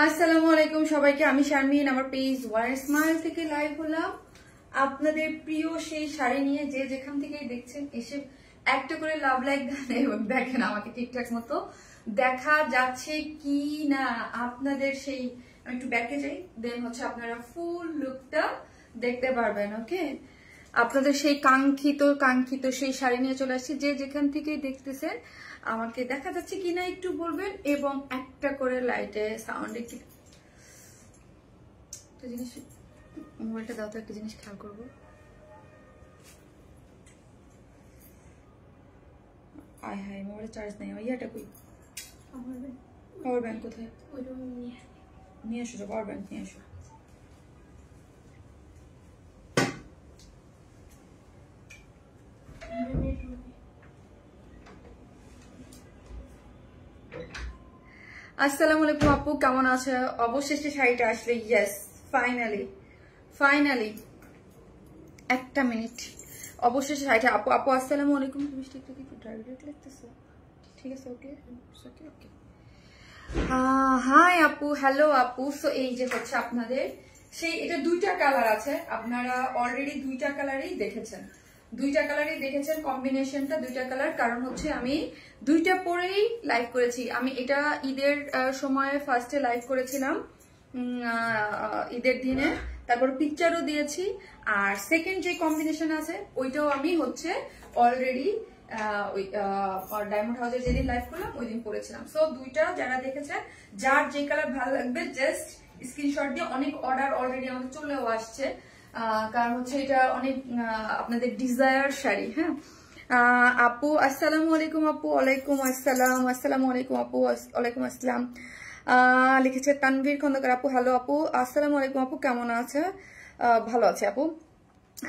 আসসালামু আলাইকুম সবাইকে, আমি শারমিন। আমার পেজ ওয়ার স্মাইল থেকে লাইভ হলাম আপনাদের প্রিয় সেই শাড়ি নিয়ে। যে যেখান থেকে দেখছেন এসে একটা করে লাভ লাইক দেন এবং দেখেন আমাকে ঠিকঠাক মতো দেখা যাচ্ছে কি না আপনাদের। সেই আমি একটু ব্যাকে যাই, দেন হচ্ছে আপনারা ফুল লুকটা দেখতে পারবেন। ওকে, আপনাদের সেই কাঙ্ক্ষিত সেই শাড়ি নিয়ে চলে আসছি। যে যেখান থেকে দেখতেছেন আমাকে দেখা যাচ্ছে কিনা একটু বলবেন, এবং একটা করে লাইটে সাউন্ড একটু জিনিস, মোবাইলটা দাও তো, একটা জিনিস খেয়াল করবো। আয় হায়, মোবাইলে চার্জ নেই। ইয়াটা কই? পাওয়ার ব্যাংক কোথায়? নিয়ে আসো, পাওয়ার ব্যাংক নিয়ে আসো। আসসালামু আলাইকুম আপু, কেমন আছে? অবশেষে শাড়িটা আসলে। ইয়েস, ফাইনালি একটা মিনিট, অবশেষে শাড়িটা। আপু আসসালামু আলাইকুম। তুমি ঠিকঠাক একটু ড্রাইভার লিখতেছো? ঠিক আছে, ওকে ওকে। হাই আপু, হ্যালো আপু। সো এই যে হচ্ছে আপনাদের সেই, এটা দুইটা কালার আছে। আপনারা অলরেডি দুইটা কালারই দেখেছেন, কম্বিনেশনটা দুইটা কালার। কারণ হচ্ছে আমি দুইটা পরেই লাইভ করেছি। আমি এটা ঈদের সময় ফার্স্টে লাইভ করেছিলাম, ঈদের দিনে, তারপর পিকচারও দিয়েছি। আর সেকেন্ড যে কম্বিনেশন আছে ওইটাও আমি হচ্ছে অলরেডি ওই ডায়মন্ড হাউসে যেদিন লাইভ করলাম ওই দিন করেছিলাম। সো দুইটা যারা দেখেছেন, যার যে কালার ভালো লাগবে জাস্ট স্ক্রিনশট দিয়ে। অনেক অর্ডার অলরেডি আমাদের চলেও আসছে, কারণ হচ্ছে এটা অনেক আপনাদের ডিজায়ার শাড়ি। হ্যাঁ আপু আসসালামু আলাইকুম। আপু ওয়ালাইকুম আসসালাম। আসসালামু আলাইকুম আপু, ওয়ালাইকুম আসসালাম। লিখেছে তানভীর খন্দকার। আপু হ্যালো আপু, আসসালামু আলাইকুম আপু, কেমন আছে? ভালো আছে আপু।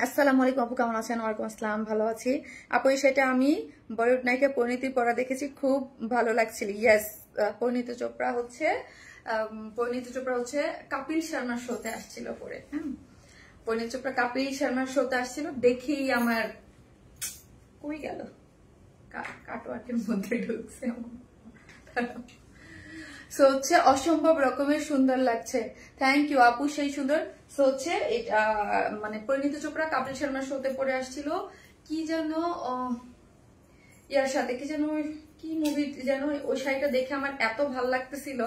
আসসালামু আলাইকুম আপু, কেমন আছেন? ওয়ালাইকুম আসসালাম, ভালো আছি আপু। এই শাড়িটা আমি বলিউড নায়িকা পরিণীতির পরা দেখেছি, খুব ভালো লাগছিল। ইয়েস, পরিণীতি চোপড়া হচ্ছে কপিল শর্মার শোতে আসছিল পরে। হ্যাঁ, পরিণীতি চোপড়া কপিল শর্মার শোতে আসছিল, দেখেই আমার কই গেল, কাটওয়ার্কের মধ্যে ঢুকছে। সো হচ্ছে অসম্ভব রকমের সুন্দর লাগছে। থ্যাংক ইউ আপু, সেই সুন্দর। সো হচ্ছে মানে পরিণীতি চোপড়া কপিল শর্মার শোতে পড়ে আসছিল, কি যেন ইয়ার সাথে, কি মুভি যেন। ওই শাড়িটা দেখে আমার এত ভালো লাগতেছিল,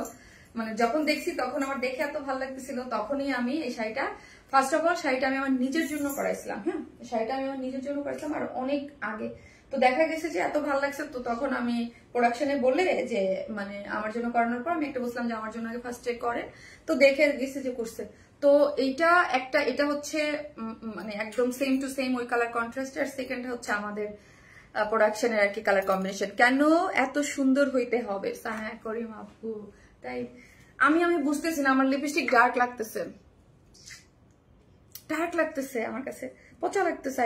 মানে যখন দেখছি তখন আমার দেখে এত ভালো লাগতেছিল, তখনই আমি এই শাড়িটা, ফার্স্ট অফ অল শাড়িটা আমি আমার নিজের জন্য করাইছিলাম। হ্যাঁ, শাড়িটা আমি আমার নিজের জন্য করাইছিলাম আর অনেক আগে। তো দেখা গেছে যে এত ভালো লাগছে, তো তখন আমি প্রোডাকশনে বলে যে মানে আমার জন্য করানোর পর আমি একটা বলছিলাম যে আমার জন্য আগে ফার্স্টে করে, তো দেখে গেছে যে করছে। তো এটা হচ্ছে মানে একদম সেম টু সেম ওই কালার কন্ট্রাস্ট। আর সেকেন্ডটা হচ্ছে আমাদের প্রোডাকশনের আর কি কালার কম্বিনেশন। কেন এত সুন্দর হইতে হবে সানা করিম আপু? তাই আমি বুঝতেছি না, আমার লিপস্টিক ডার্ক লাগতেছে আমার কাছে, পচা লাগতেছে।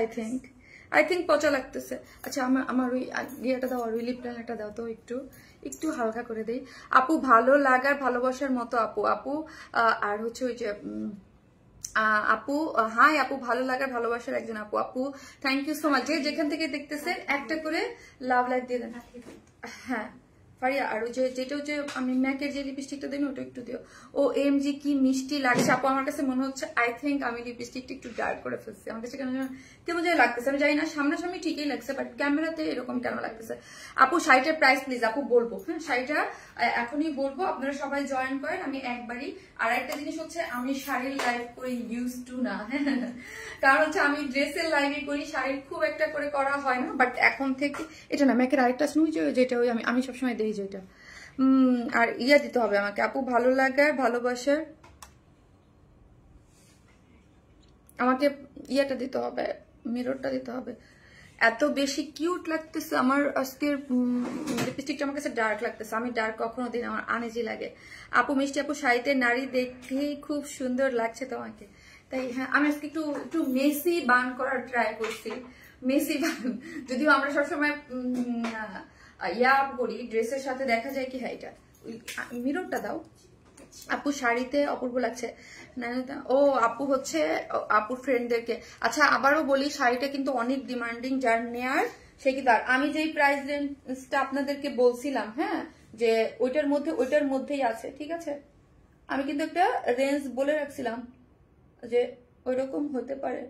আই থিঙ্ক পচা লাগতেছে। আচ্ছা আমার ওই ইয়েটা দাও, ওই লিপ লাইনারটা দাও তো, একটু হালকা করে দেই আপু। ভালো লাগার ভালোবাসার মতো আপু। আর হচ্ছে ওই যে আপু, হাই আপু, ভালো লাগার ভালোবাসার একজন আপু। Thank you so much. যে যেখান থেকে দেখতেছেন একটা করে লাভ লাইক দিয়ে দেন। হ্যাঁ ফারিয়া, আর ওই যেটা হচ্ছে আমি ম্যাকের যে লিপস্টিকটা দিন ওটা একটু দিও। ও এম জি, কি মিষ্টি লাগছে আপু। আমার কাছে মনে হচ্ছে আই থিঙ্ক আমি লিপস্টিকটা একটু ডার্ক করে ফেলছি। আমার কাছে কেমন যেন লাগতেছে, আমি জানি না, সামনাসামনি ঠিকই লাগছে, বাট ক্যামেরাতে এরকম কেন লাগতেছে। আপু শাড়িটার প্রাইস প্লিজ আপু বলবো। হ্যাঁ, শাড়িটা এখনই বলবো, আপনারা সবাই জয়েন করেন। আমি একবারই, আর একটা জিনিস হচ্ছে আমি শাড়ির লাইভ করি ইউজ টু না, কারণ হচ্ছে আমি ড্রেসের লাইভই করি, শাড়ির খুব একটা করে করা হয় না। বাট এখন থেকে এটা না, ম্যাকের আরেকটা আছে যেটা ওই আমি সবসময় দেখি যেটা। আর ইয়া দিতে হবে আমাকে আপু, ভালো লাগার ভালোবাসার, আমাকে ইয়াটা দিতে হবে, মিররটা দিতে হবে। এত বেশি কিউট লাগতেছে আমার আজকের লিপস্টিকটা, আমার কাছে ডার্ক লাগতেছে। আমি ডার্ক কখনো দিই না, আমার আনইজি লাগে। আপু মিষ্টি আপু, শাড়িতে নারী দেখেই খুব সুন্দর লাগছে তোমাকে। তাই হ্যাঁ, আমি আজকে একটু মেসি বান করার ট্রাই করছি। মেসি বান, যদিও আমরা সবসময় ইয়া করি ড্রেসের সাথে, দেখা যায় কি। হ্যাঁ, এটা মিররটা দাও আপু, শাড়িতে অপূর্ব লাগছে। ও আপু হচ্ছে আপুর ফ্রেন্ডদেরকে। আচ্ছা আবারও বলি, শাড়িটা কিন্তু অনেক ডিমান্ডিং, যার নেয়ার সে কিন্তু। আর আমি যেই প্রাইস রেঞ্জটা আপনাদেরকে বলছিলাম, হ্যাঁ, যে ওইটার মধ্যেই আছে, ঠিক আছে। আমি কিন্তু একটা রেঞ্জ বলে রাখছিলাম যে ওইরকম হতে পারে,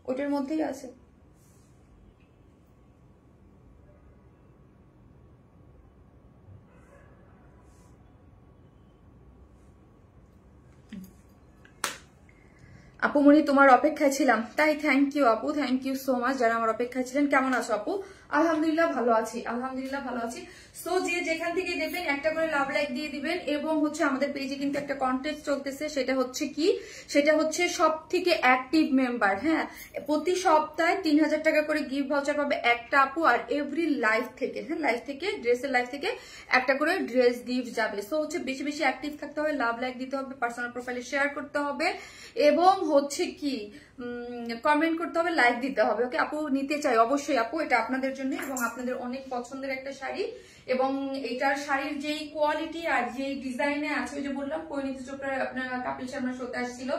ওইটার মধ্যেই আছে। আপু মনি তোমার অপেক্ষায় ছিলাম, তাই থ্যাংক ইউ আপু, থ্যাংক ইউ সো মাচ যারা আমার অপেক্ষায় ছিলেন। কেমন আছো আপু? আলহামদুলিল্লাহ ভালো আছি, আলহামদুলিল্লাহ ভালো আছি। সো যে যেখান থেকে দেবেন একটা করে লাভ লাইক দিয়ে দিবেন। এবং হচ্ছে আমাদের পেজে কিন্তু একটা কন্টেস্ট চলতেছে, সেটা হচ্ছে কি, সেটা হচ্ছে সব থেকে অ্যাক্টিভ মেম্বার, হ্যাঁ, প্রতি সপ্তাহে 3000 টাকা করে গিফট ভাউচার পাবে একটা আপু। আর এভরি লাইভ থেকে, হ্যাঁ, লাইভ থেকে ড্রেসের লাইভ থেকে একটা করে ড্রেস গিফট যাবে। সো হচ্ছে বেশি বেশি অ্যাক্টিভ থাকতে হবে, লাভ লাইক দিতে হবে, পার্সোনাল প্রোফাইলে শেয়ার করতে হবে এবং হচ্ছে কি কমেন্ট করতে হবে, লাইক দিতে হবে। ওকে আপু নিতে চাই অবশ্যই আপু, এটা আপনাদের জন্য এবং আপনাদের অনেক পছন্দের একটা শাড়ি। এবং এটার শাড়ির যেই কোয়ালিটি আর যেই ডিজাইনে আছে, ওই যে বললাম পরিণীতি চোপড়া আপনার কাপিল শর্মা শোতে আসছিল,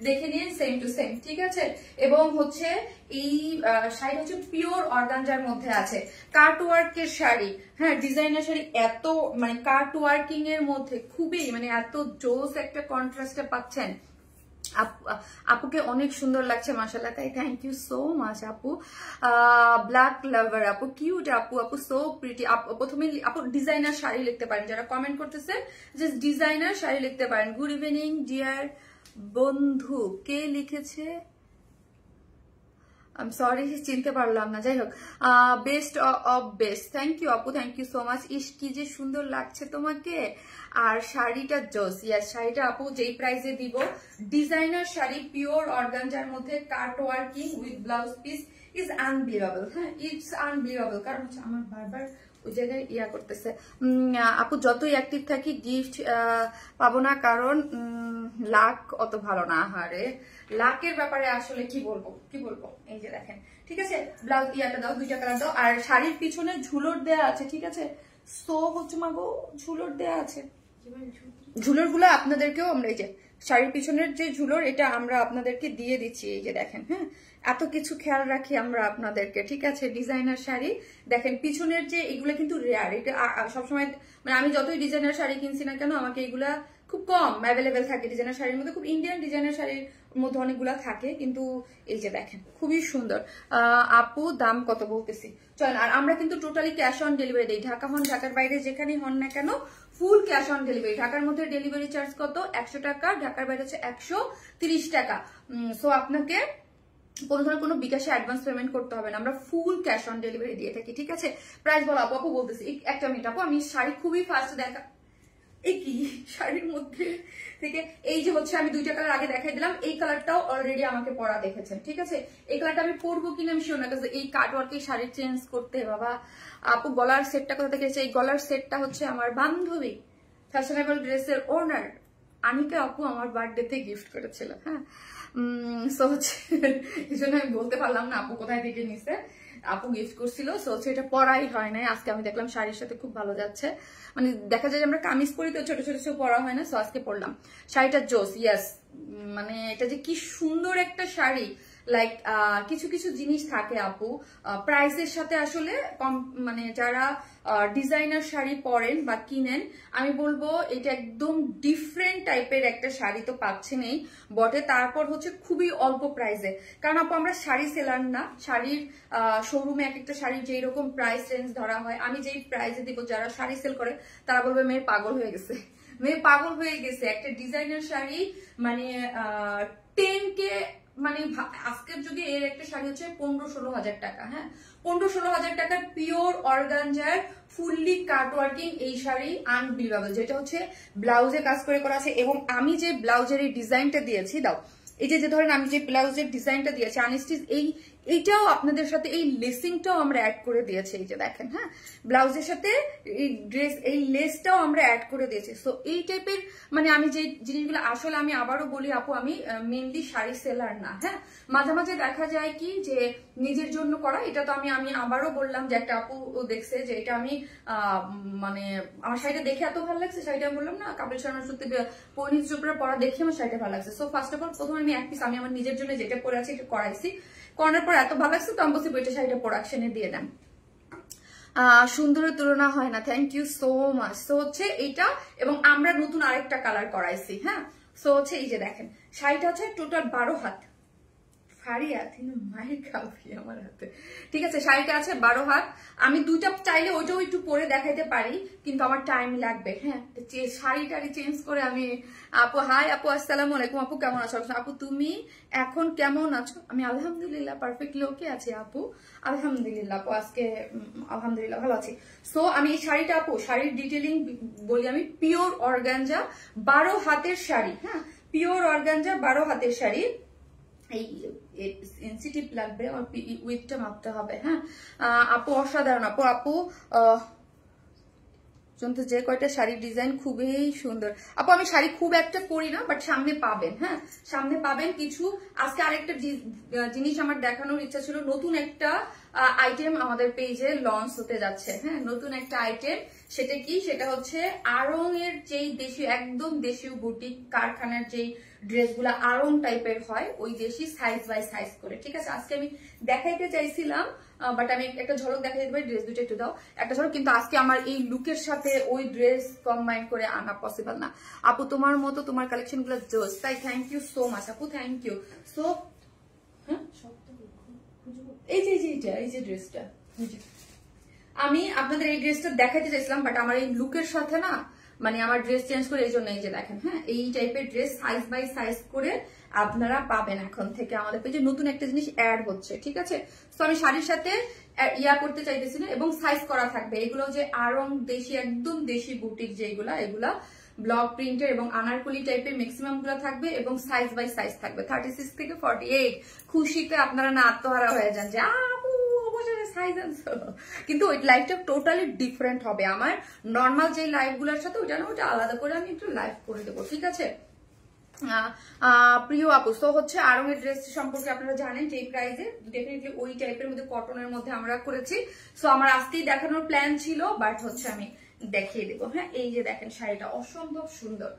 দেখে নিন সেম টু সেম, ঠিক আছে। এবং হচ্ছে এই শাড়ি হচ্ছে পিওর অর্গানজার মধ্যে আছে, কাট ওয়ার্কের শাড়ি, হ্যাঁ, ডিজাইনার শাড়ি, এত মানে কাট ওয়ার্কিং এর মধ্যে খুবই মানে এত জোস একটা কন্ট্রাস্টে পাচ্ছেন। আপুকে অনেক সুন্দর লাগছে মাশাআল্লাহ, তাই থ্যাংক ইউ সো মাচ আপু। ব্ল্যাক লাভার আপু, কিউট আপু, আপু সো প্রিটি। প্রথমে আপু ডিজাইনার শাড়ি লিখতে পারেন, যারা কমেন্ট করতেছেন জাস্ট ডিজাইনার শাড়ি লিখতে পারেন। গুড ইভিনিং ডিয়ার বন্ধু, কে লিখেছে আই এম সরি চিনতে পারলাম না, যাই হোক best of best, thank you আপু, থ্যাংক ইউ সো মাচ। ইস কি যে সুন্দর লাগছে তোমাকে, আর শাড়িটা জোস। ইয়াস শাড়িটা আপু যেই প্রাইসে দিব, ডিজাইনার শাড়ি পিওর অর্গানজার মধ্যে cut working with blouse piece is unbelievable, হ্যাঁ, ইটস আনবিলিভেবল। কারণ হচ্ছে আমার বারবার ওই জায়গায় ইয়া করতেছে। আপু যতই অ্যাক্টিভ থাকি গিফট পাবো না, কারণ লাক অত ভালো না। হারে লাকের ব্যাপারে আসলে কি বলবো কি বলবো, এই যে দেখেন, ঠিক আছে, ব্লাউজ ইয়াটা দাও, দুইটা কালার দাও। আর শাড়ির পিছনে ঝুলর দেয়া আছে, ঠিক আছে, সো হচ্ছে মাগো ঝুলর দেয়া আছে, ঝুলর গুলো আপনাদেরকেও আমরা এই যে শাড়ির পিছনের যে ঝুলর, এটা আমরা আপনাদেরকে দিয়ে দিচ্ছি, এই যে দেখেন, হ্যাঁ, এত কিছু খেয়াল রাখি আমরা আপনাদেরকে, ঠিক আছে। ডিজাইনার শাড়ি দেখেন, পিছনের যে এগুলো কিন্তু রেয়ার, এটা সবসময় মানে আমি যতই ডিজাইনার শাড়ি কিনছি না কেন, আমাকে এগুলা খুব কম অ্যাভেলেবেল থাকে। ডিজাইনার শাড়ির মধ্যে খুব ইন্ডিয়ান ডিজাইনার শাড়ির মধ্যে অনেকগুলা থাকে, কিন্তু এই যে দেখেন খুবই সুন্দর। আপু দাম কত বলতেছি চলেন। আর আমরা কিন্তু টোটালি ক্যাশ অন ডেলিভারি দিই, ঢাকা হন ঢাকার বাইরে যেখানেই হন না কেন ফুল ক্যাশ অন ডেলিভারি। ঢাকার মধ্যে ডেলিভারি চার্জ কত 100 টাকা, ঢাকার বাইরে হচ্ছে 130 টাকা। সো আপনাকে কোনো ধরনের কোনো বিকাশে অ্যাডভান্স পেমেন্ট করতে হবে না, আমরা ফুল ক্যাশ অন ডেলিভারি দিয়ে থাকি, ঠিক আছে। প্রাইস বলো আপু, আপু বলতেছি একটা মিনিট আপু, আমি শাড়ি খুবই ফাস্ট দেখা, এই কি শাড়ির মধ্যে থেকে এই যে হচ্ছে আমি দুইটা কালার আগে দেখাই দিলাম, এই কালারটাও অলরেডি আমাকে পরা দেখেছেন, ঠিক আছে। এই কালারটা আমি পরবো কিনা আমি শিওর না, কারণ এই কাটওয়ার্কে শাড়ি চেঞ্জ করতে বাবা। আপু গলার সেটটা কোথা থেকে এসেছে? এই গলার সেটটা হচ্ছে আমার বান্ধবী ফ্যাশনেবল ড্রেসের ওনার আনিকা আপু আমার বার্থডেতে গিফট করেছিল, হ্যাঁ। সো হচ্ছে এই জন্য আমি বলতে পারলাম না আপু কোথায় থেকে নিছে, আপু গিফট করছিল। সো হচ্ছে এটা পরাই হয় না, আজকে আমি দেখলাম শাড়ির সাথে খুব ভালো যাচ্ছে। মানে দেখা যায় যে আমরা কামিজ পরি তো ছোট ছোট ছোট পরা হয় না, সো আজকে পরলাম শাড়িটা জোস। ইয়াস মানে এটা যে কি সুন্দর একটা শাড়ি, লাইক কিছু কিছু জিনিস থাকে আপু প্রাইসের সাথে আসলে কম, মানে যারা ডিজাইনার শাড়ি পরেন বা কিনেন, আমি বলবো এটা একদম ডিফারেন্ট টাইপের একটা শাড়ি তো পাচ্ছেনই বটে, তারপর হচ্ছে খুবই অল্প প্রাইসে। কারণ আপু আমরা শাড়ি সেলার না, শাড়ির শোরুমে এক একটা শাড়ির যেই রকম প্রাইস রেঞ্জ ধরা হয়, আমি যেই প্রাইসে দিব যারা শাড়ি সেল করে তারা বলবে মেয়ে পাগল হয়ে গেছে, মেয়ে পাগল হয়ে গেছে। একটা ডিজাইনার শাড়ি মানে 10K, মানে আজকের যুগে এর একটা শাড়ি হচ্ছে 15-16 হাজার টাকা, হ্যাঁ, 15-16 হাজার টাকার পিওর অর্গানজার ফুললি কাট ওয়ার্কিং এই শাড়ি আনবিলিভেবল, যেটা হচ্ছে ব্লাউজে কাজ করে করা আছে। এবং আমি যে ব্লাউজের এই ডিজাইনটা দিয়েছি, দাও এই যে ধরেন আমি যে ব্লাউজের ডিজাইনটা দিয়েছি আনস্টিচ, এইটাও আপনাদের সাথে এই লেসিংটাও আমরা অ্যাড করে দিয়েছি, এই যে দেখেন, হ্যাঁ, ব্লাউজের সাথে এই ড্রেস এই লেসটাও আমরা অ্যাড করে দিয়েছি। সো এই টাইপের মানে আমি যে জিনিসগুলো, আসলে আমি আবারও বলি আপু আমি মেনলি শাড়ি সেলার না, হ্যাঁ, মাঝে মাঝে দেখা যায় কি যে নিজের জন্য করা, এটা তো আমি আবারও বললাম যে একটা আপু দেখছে যে এটা আমি মানে আমার শাড়িটা দেখে এত ভালো লাগছে, শাড়িটা বললাম না কাপিল শর্মার সত্যি পরিণীতি চোপড়ার পরা দেখে আমার শাড়িটা ভালো লাগছে। সো ফার্স্ট অফ অল প্রথমে আমি এক পিস আমি আমার নিজের জন্য যেটা পরে আছি এটা করাইছি, করানোর পর এত ভালো লাগছে তো আমি বলছি বইটা শাড়িটা প্রোডাকশনে দিয়ে দেন। সুন্দরের তুলনা হয় না, থ্যাংক ইউ সো মাচ। তো হচ্ছে এইটা, এবং আমরা নতুন আরেকটা কালার করাইছি, হ্যাঁ, সো হচ্ছে এই যে দেখেন শাড়িটা হচ্ছে টোটাল 12 হাত। ফারিয়া তিনি মায়ের খাবি আমার হাতে, ঠিক আছে। শাড়িটা আছে 12 হাত। আমি দুইটা চাইলে ওইটাও একটু পরে দেখাইতে পারি, কিন্তু আমার টাইম লাগবে। হ্যাঁ, শাড়িটা চেঞ্জ করে আমি আপু হাই আপু আসসালামু আলাইকুম আপু কেমন আছো? আপু তুমি এখন কেমন আছো? আমি আলহামদুলিল্লাহ পারফেক্টলি ওকে আছি আপু, আলহামদুলিল্লাহ আপু আজকে আলহামদুলিল্লাহ ভালো আছি। সো আমি এই শাড়িটা আপু শাড়ির ডিটেইলিং বলি, আমি পিওর অর্গানজা 12 হাতের শাড়ি। হ্যাঁ, পিওর অর্গানজা 12 হাতের শাড়ি। এই সেনসিটিভ লাগবে আর উইথটা মাপতে হবে। হ্যাঁ আপু অসাধারণ আপু। আপু যে কয়টা শাড়ির ডিজাইন খুবই সুন্দর আপু। আমি শাড়ি খুব একটা পরি না, বাট সামনে পাবেন। হ্যাঁ সামনে পাবেন কিছু। আজকে আরেকটা জিনিস আমার দেখানোর ইচ্ছা ছিল, নতুন একটা আইটেম আমাদের পেজে লঞ্চ হতে যাচ্ছে। হ্যাঁ নতুন একটা আইটেম, সেটা কি? সেটা হচ্ছে আড়ং এর যেই দেশীয় একদম দেশীয় বুটিক কারখানার যেই ড্রেসগুলো আড়ং টাইপের হয়, ওই দেশি সাইজ বাই সাইজ করে। ঠিক আছে, আজকে আমি দেখাইতে চাইছিলাম, বাট আমি একটা ঝলক দেখাই দিতে পারি। ড্রেস দুটো একটু দাও একটা ঝলক, কিন্তু আজকে আমার এই লুকের সাথে ওই ড্রেস কম্বাইন করে আনা পসিবল না। আপু তোমার মতো তোমার কালেকশন গুলো জোস, তাই থ্যাংক ইউ সো মাচ আপু, থ্যাংক ইউ। সো হ্যাঁ এই যে ড্রেসটা আমি আপনাদের এই ড্রেসটা দেখাইতে চাইছিলাম, বাট আমার এই লুকের সাথে না মানে আমার ড্রেস চেঞ্জ করে এই জন্য এই যে দেখেন। হ্যাঁ এই টাইপের ড্রেস সাইজ বাই সাইজ করে আপনারা পাবেন এখন থেকে আমাদের পেজে। নতুন একটা জিনিস অ্যাড হচ্ছে, ঠিক আছে। তো আমি শাড়ির সাথে ইয়া করতে চাইতেছি না, এবং সাইজ করা থাকবে। এগুলো যে আড়ং দেশি একদম দেশি বুটিক যেগুলা, এগুলা ব্লক প্রিন্টের এবং আনারকলি টাইপের ম্যাক্সিমাম গুলো থাকবে, এবং সাইজ বাই সাইজ থাকবে 36 থেকে 48। খুশিতে আপনারা না আত্মহারা হয়ে যান যে সাইজ আনছো, কিন্তু ওই লাইফটা টোটালি ডিফারেন্ট হবে। আমার নর্মাল যে লাইফ গুলোর সাথে ওইটা না, ওইটা আলাদা করে আমি একটু লাইভ করে দেবো, ঠিক আছে। প্রিয় আপু, তো হচ্ছে আড়ং এর ড্রেস সম্পর্কে আপনারা জানেন যে এই প্রাইসে ডেফিনেটলি ওই টাইপের মধ্যে কটনের মধ্যে আমরা করেছি। সো আমার আজকেই দেখানোর প্ল্যান ছিল, বাট হচ্ছে আমি দেখিয়ে দেবো। হ্যাঁ এই যে দেখেন শাড়িটা অসম্ভব সুন্দর,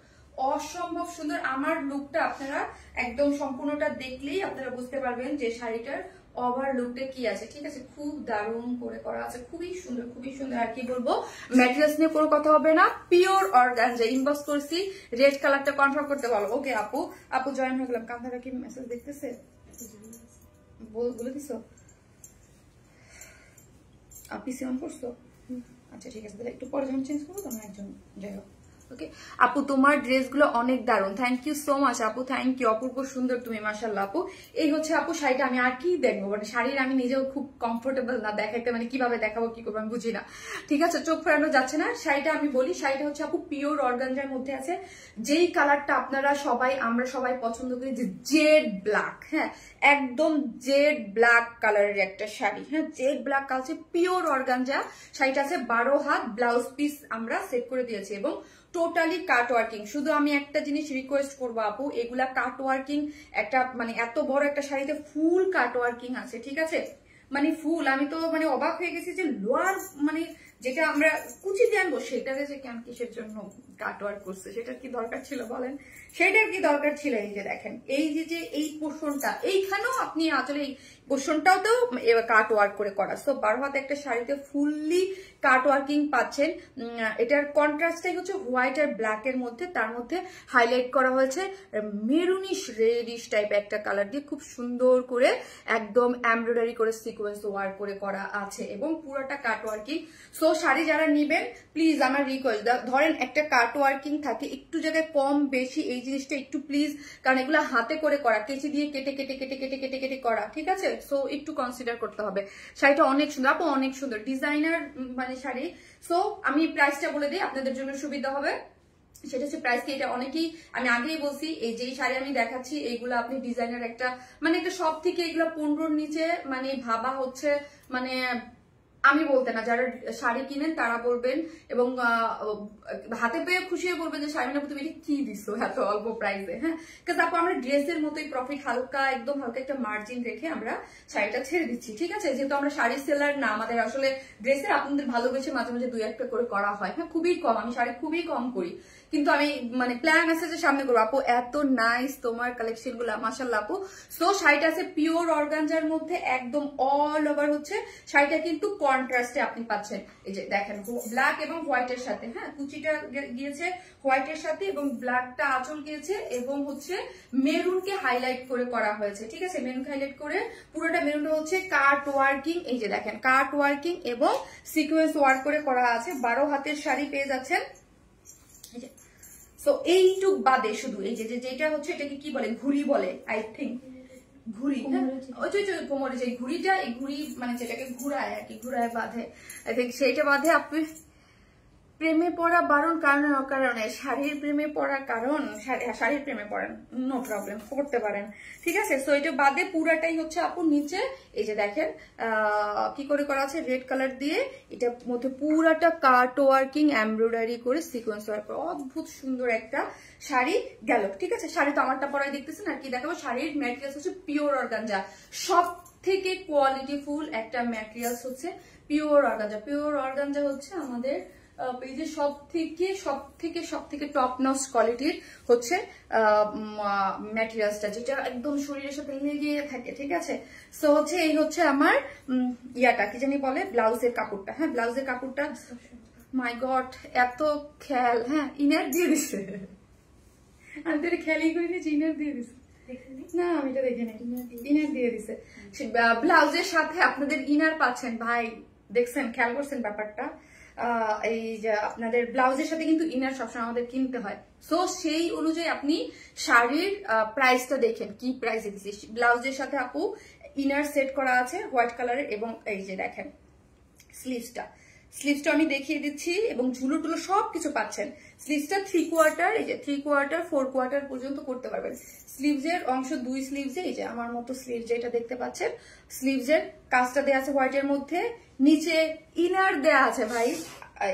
অসম্ভব সুন্দর। আমার লুকটা আপনারা একদম সম্পূর্ণটা দেখলেই আপনারা বুঝতে পারবেন যে শাড়িটার ওভার লুকটা কি আছে, ঠিক আছে। খুব দারুণ করে করা আছে, খুবই সুন্দর, খুবই সুন্দর। আর কি বলবো, ম্যাটেরিয়ালস নিয়ে কোনো কথা হবে না, পিওর অর্গানজা। ইনবক্স করছি, রেড কালারটা কনফার্ম করতে বলো। ওকে আপু, আপু জয়েন হয়ে গেলাম। কান্তারা কি মেসেজ দেখতেছে? বলে দিছো? পিসি অন করছো? আচ্ছা ঠিক আছে, তাহলে একটু পরে যখন চেঞ্জ করবো তখন একজন যাই হোক। ওকে আপু তোমার ড্রেসগুলো অনেক দারুণ, থ্যাংক ইউ সো মাচ আপু, থ্যাংক ইউ। অপূর্ব সুন্দর তুমি, মাশাআল্লাহ আপু। এই হচ্ছে আপু শাড়িটা। আমি আর কি দেখবো, মানে শাড়ির আমি নিজেও খুব কমফোর্টেবল না দেখাইতে, মানে কিভাবে দেখাবো কি করবো আমি বুঝি না, ঠিক আছে। চোখ ফেরানো যাচ্ছে না। শাড়িটা আমি বলি, শাড়িটা হচ্ছে আপু পিওর অর্গানজার মধ্যে আছে। যেই কালারটা আপনারা সবাই আমরা সবাই পছন্দ করি, যে জেড ব্ল্যাক। হ্যাঁ একদম জেড ব্ল্যাক কালারের একটা শাড়ি। হ্যাঁ jet black colour, pure organza. শাড়িটা আছে 12 হাত, ব্লাউজ পিস আমরা সেট করে দিয়েছি, এবং টোটালি কাট ওয়ার্কিং। শুধু আমি একটা জিনিস রিকোয়েস্ট করবো আপু, এগুলা কাট ওয়ার্কিং একটা মানে এত বড় একটা শাড়িতে ফুল কাট ওয়ার্কিং আছে, ঠিক আছে। মানে ফুল, আমি তো মানে অবাক হয়ে গেছি যে লোয়ার মানে যেটা আমরা কুচি দিয়ে আনবো সেটাকে যে কেন কিসের জন্য কাট ওয়ার্ক করছে, সেটার কি দরকার ছিল বলেন? সেটার কি দরকার ছিল? এই যে দেখেন এই যে এই পোর্শনটা, এইখানেও আপনি আসলে এই পোর্শনটাও তো কাট ওয়ার্ক করে করা। সো 12 হাতে একটা শাড়িতে ফুললি কাট ওয়ার্কিং পাচ্ছেন। এটার কন্ট্রাস্টটাই হচ্ছে হোয়াইট আর ব্ল্যাক এর মধ্যে, তার মধ্যে হাইলাইট করা হয়েছে মেরুনিশ রেডিশ টাইপ একটা কালার দিয়ে, খুব সুন্দর করে একদম এমব্রয়ডারি করে সিকোয়েন্স ওয়ার্ক করে করা আছে, এবং পুরোটা কাট ওয়ার্কিং। সো শাড়ি যারা নিবেন প্লিজ আমার রিকোয়েস্ট, ধরেন একটা কাট ওয়ার্কিং থাকে একটু জায়গায় কম বেশি, এই জিনিসটা একটু প্লিজ, কারণ এগুলো হাতে করে করা, কেচি দিয়ে কেটে কেটে কেটে কেটে কেটে কেটে করা, ঠিক আছে। সো একটু কনসিডার করতে হবে। শাড়িটা অনেক সুন্দর আপু, অনেক সুন্দর ডিজাইনার মানে শাড়ি। সো আমি প্রাইসটা বলে দিই, আপনাদের জন্য সুবিধা হবে। সেটা হচ্ছে প্রাইস কি, এটা অনেকেই আমি আগেই বলছি, এই যেই শাড়ি আমি দেখাচ্ছি এইগুলো আপনি ডিজাইনার একটা মানে একটা সব থেকে এগুলো 15-র নিচে মানে ভাবা হচ্ছে, মানে আমি বলতে না, যারা শাড়ি কিনেন তারা বলবেন, এবং হাতে পেয়ে খুশি হয়ে বলবেন যে শাড়ি না তুমি এটা কি দিছো এত অল্প প্রাইসে। হ্যাঁ কারণ তারপর আমরা ড্রেসের মতোই প্রফিট হালকা একদম হালকা একটা মার্জিন রেখে আমরা শাড়িটা ছেড়ে দিচ্ছি, ঠিক আছে। যেহেতু আমরা শাড়ি সেলার না, আমাদের আসলে ড্রেসের আপনাদের ভালোবেসে মাঝে মাঝে 2-1টা করে করা হয়। হ্যাঁ খুবই কম, আমি শাড়ি খুবই কম করি, কিন্তু আমি মানে প্ল্যান আছে যে সামনে করবো। আপু এত নাইস তোমার কালেকশন গুলা, মাশাআল্লাহ আপু। সো শাড়িটা আছে পিওর অর্গানজার মধ্যে, একদম অল ওভার হচ্ছে শাড়িটা কিন্তু কন্ট্রাস্টে আপনি পাচ্ছেন। এই যে দেখেন ব্ল্যাক এবং হোয়াইটের সাথে, হ্যাঁ কুচিটা গিয়েছে হোয়াইটের সাথে এবং ব্ল্যাকটা আঁচল গিয়েছে এবং হচ্ছে মেরুনকে হাইলাইট করে করা হয়েছে, ঠিক আছে, মেরুন হাইলাইট করে পুরোটা মেরুনটা হচ্ছে কাট ওয়ার্কিং, এই যে দেখেন কাট ওয়ার্কিং এবং সিকোয়েন্স ওয়ার্ক করে করা আছে। 12 হাতের শাড়ি পেয়ে যাচ্ছেন। তো এইটুক বাদে শুধু এই যে যেটা হচ্ছে এটাকে কি বলে, ঘুড়ি বলে আই থিঙ্ক, ঘুড়ি, হ্যাঁ ওই যে কোমরে যে ঘুড়িটা, এই ঘুড়ি মানে যেটাকে ঘুরায় আর কি, ঘুরায় বাঁধে, সেইটা বাঁধে। আপনি প্রেমে পড়া বারণ কারণে শাড়ির প্রেমে পড়ার কারণ, শাড়ির প্রেমে পড়েন, নো প্রবলেম, পড়তে পারেন, ঠিক আছে। সো এটা বাদে পুরাটাই হচ্ছে আপু নিচে এই যে দেখেন কি করে করা আছে, রেড কালার দিয়ে এটার মধ্যে পুরাটা কাট ওয়ার্কিং এমব্রয়ডারি করে সিকোয়েন্স ওয়ার্ক করে অদ্ভুত সুন্দর একটা শাড়ি গেল, ঠিক আছে। শাড়ি তো আমারটা পরাই দেখতেছেন, আর কি দেখাবো, শাড়ির ম্যাটেরিয়ালস হচ্ছে পিওর অর্গানজা, সব থেকে কোয়ালিটিফুল একটা ম্যাটেরিয়ালস হচ্ছে পিওর অর্গানজা। পিওর অর্গানজা হচ্ছে আমাদের পেজে সব থেকে টপ নচ কোয়ালিটির হচ্ছে ম্যাটেরিয়ালসটা, যেটা একদম শরীরের সাথে লেগে থাকে, ঠিক আছে। সো হচ্ছে এই হচ্ছে আমার ইয়াটা কি জানি বলে, ব্লাউজের কাপড়টা, হ্যাঁ ব্লাউজের কাপড়টা, মাই গড এত খেয়াল, হ্যাঁ ইনার দিয়ে দিছে, আমি তো খেয়ালই করে দিয়েছি, ইনার দিয়ে দিছে না, আমি এটা দেখে নেই, ইনার দিয়ে দিছে। ব্লাউজের সাথে আপনাদের ইনার পাচ্ছেন ভাই, দেখছেন, খেয়াল করছেন ব্যাপারটা। এই যে আপনাদের ব্লাউজের সাথে কিন্তু ইনার সবসময় আমাদের কিনতে হয়, সো সেই অনুযায়ী আপনি শাড়ির প্রাইসটা দেখেন কি প্রাইসে দিচ্ছি। ব্লাউজের সাথে আপু ইনার সেট করা আছে হোয়াইট কালারের, এবং এই যে দেখেন স্লিভসটা আমি দেখিয়ে দিচ্ছি, এবং ঝুলো টুলো সবকিছু পাচ্ছেন। স্লিভসটা 3/4, এই যে 3/4 4/4 পর্যন্ত করতে পারবেন। স্লিভসের অংশ 2 স্লিভসে, এই যে আমার মতো স্লিভ যেটা দেখতে পাচ্ছেন, স্লিভসের কাজটা দেওয়া আছে হোয়াইটের মধ্যে, নিচে ইনার দেয়া আছে ভাই,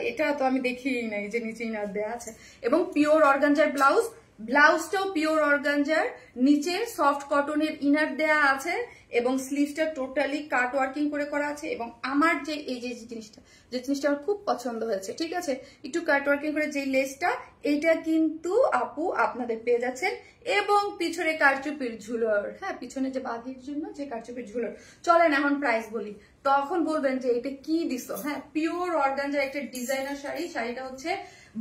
এটা তো আমি দেখিই নাই যে নিচে ইনার দেয়া আছে, এবং পিওর অর্গানজার ব্লাউজ, ব্লাউজটাও পিওর অর্গানজার, নিচে সফট কটনের ইনার দেয়া আছে, এবং স্লিভসটা টোটালি কাট ওয়ার্কিং করে করা আছে। এবং আমার যে এই যে জিনিসটা আমার খুব পছন্দ হয়েছে, ঠিক আছে, একটু কাট ওয়ার্কিং করে যে লেসটা, এইটা কিন্তু আপু আপনাদের পেয়ে যাচ্ছেন, এবং পিছনে কারচুপির ঝুলর, হ্যাঁ পিছনে যে বাঁধির জন্য যে কারচুপির ঝুলর। চলেন এখন প্রাইস বলি, তখন বলবেন যে এটা কি দিছো। হ্যাঁ পিওর অর্গানজার একটা ডিজাইনার শাড়ি, শাড়িটা হচ্ছে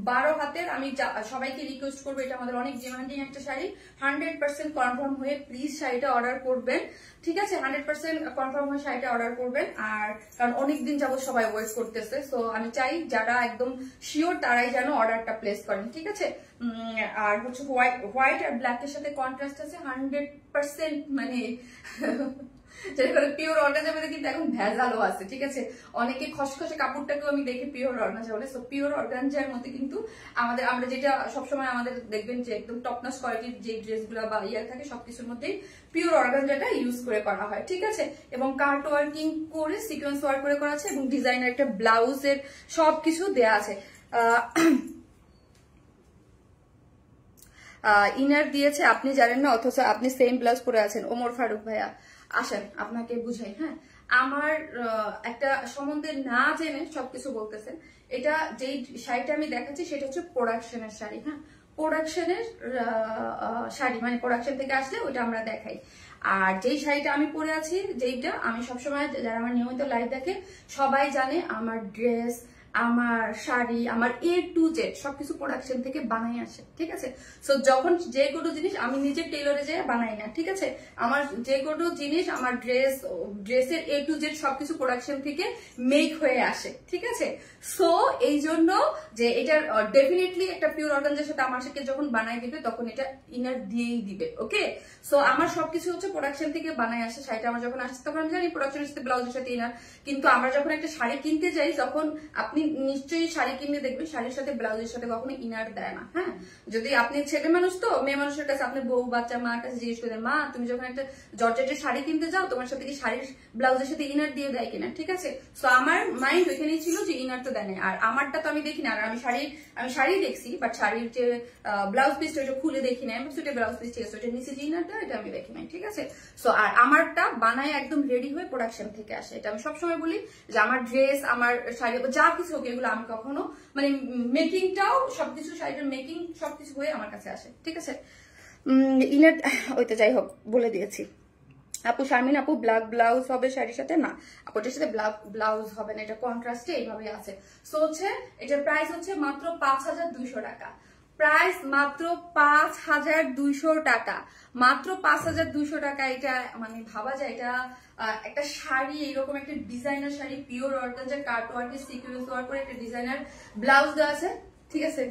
12 হাতের। আমি সবাইকে রিকোয়েস্ট করবো, এটা আমাদের অনেক ডিমান্ডিং একটা শাড়ি, 100% কনফার্ম হয়ে প্লিজ শাড়িটা অর্ডার করবেন, ঠিক আছে, 100% কনফার্ম হয়ে শাড়িটা অর্ডার করবেন। আর কারণ অনেকদিন যাবত সবাই ওয়েট করতেছে, সো আমি চাই যারা একদম শিওর তারাই যেন অর্ডারটা প্লেস করেন, ঠিক আছে। আর হচ্ছে হোয়াইট আর ব্ল্যাকের সাথে কন্ট্রাস্ট আছে 100%, মানে যেটা পিওর অর্গানজা মধ্যে কিন্তু এখন ভেজালও আছে, ঠিক আছে। অনেকে খসখসে কাপড়টাকেও আমি দেখি পিওর অর্গানজা বলে, সো পিওর অর্গানজার মধ্যে কিন্তু আমরা যেটা সবসময় আমাদের দেখবেন যে একদম টপ নচ কোয়ালিটির যে ড্রেসগুলো বা ইয়ার থাকে সবকিছুর মধ্যেই পিওর অর্গানজাটা ইউজ করে করা হয়, ঠিক আছে। এবং কাট ওয়ার্কিং করে সিকোয়েন্স ওয়ার্ক করে করা আছে, এবং ডিজাইনার একটা ব্লাউজের সবকিছু দেয়া আছে। ইনার দিয়েছে আপনি জানেন না, অথচ আপনি সেম ব্লাউজ পরে আছেন। ওমর ফারুক ভাইয়া আসেন আপনাকে বুঝাই, হ্যাঁ আমার একটা সম্বন্ধে না জেনে সবকিছু বলতেছেন। এটা যেই শাড়িটা আমি দেখাচ্ছি সেটা হচ্ছে প্রোডাকশনের শাড়ি, হ্যাঁ প্রোডাকশনের শাড়ি, মানে প্রোডাকশন থেকে আসলে ওইটা আমরা দেখাই। আর যেই শাড়িটা আমি পরে আছি, যেইটা আমি সবসময়, যারা আমার নিয়মিত লাইভ দেখে সবাই জানে, আমার ড্রেস, আমার শাড়ি, আমার A to Z সবকিছু প্রোডাকশন থেকে বানাই আসে, ঠিক আছে। সো যখন যে কোনো জিনিস আমি নিজে টেলরে যেয়ে বানাই না, ঠিক আছে, আমার যে কোনো জিনিস, আমার ড্রেসের A to Z সবকিছু প্রোডাকশন থেকে মেক হয়ে আসে, ঠিক আছে। সো এই জন্য যে এটার ডেফিনেটলি একটা পিওর অর্গানজার সাথে আমার সাথে যখন বানাই দিবে তখন এটা ইনার দিয়েই দিবে, ওকে। সো আমার সবকিছু হচ্ছে প্রোডাকশন থেকে বানাই আসে। শাড়িটা আমার যখন আসছে তখন আমি জানি প্রোডাকশনের সাথে ব্লাউজের সাথে ইনার, কিন্তু আমরা যখন একটা শাড়ি কিনতে যাই তখন আপনি নিশ্চয়ই শাড়ি কিনে দেখবেন শাড়ির সাথে ব্লাউজের সাথে কখনো ইনার দেয় না, হ্যাঁ। যদি আপনি ছেলে মানুষ, তো মেয়ে মানুষের কাছে আপনি বউ বাচ্চা মার কাছে জিজ্ঞেস করেন, মা তুমি যখন একটা জর্জেটের শাড়ি কিনতে যাও তোমার সাথে কি শাড়ির ব্লাউজের সাথে ইনার দিয়ে দেয় কিনা, ঠিক আছে। সো আমার মাইন্ড ওইখানেই ছিল যে ইনার তো দেয় না, আর আমারটা তো আমি দেখি না। আর আমি শাড়ি দেখছি, বাট শাড়ির যে ব্লাউজ পিসটা ওইটা খুলে দেখি না, সেটা ব্লাউজ পিস ঠিক আছে, ওইটা নিচে যে ইনারটা এটা আমি দেখি নাই, ঠিক আছে। সো আর আমারটা বানায় একদম রেডি হয়ে প্রোডাকশন থেকে আসে। এটা আমি সবসময় বলি যে আমার ড্রেস, আমার শাড়ি যা কিছু হোক এগুলো আমি কখনো, মানে মেকিংটাও সবকিছু, শাড়িটার মেকিং সবকিছু হয়ে আমার কাছে আসে, ঠিক আছে। ইনার ওইটা যাই হোক বলে দিয়েছি। আপু শারমিন আপু ব্ল্যাক ব্লাউজ হবে শাড়ির সাথে, না আপু এটার সাথে ব্ল্যাক ব্লাউজ হবে না, এটা কন্ট্রাস্টে এইভাবে আছে। সো হচ্ছে এটার প্রাইস হচ্ছে মাত্র 5200 টাকা, প্রাইস মাত্র 5200 টাকা, মাত্র 5200 টাকা। এটা মানে ভাবা যায় এটা একটা শাড়ি, এইরকম একটা ডিজাইনার শাড়ি, পিওর অর্গানজা কাট ওয়ার্ক সিকুয়েন্স ওয়ার্ক করে একটা ডিজাইনার ব্লাউজ দেওয়া আছে, ঠিক আছে,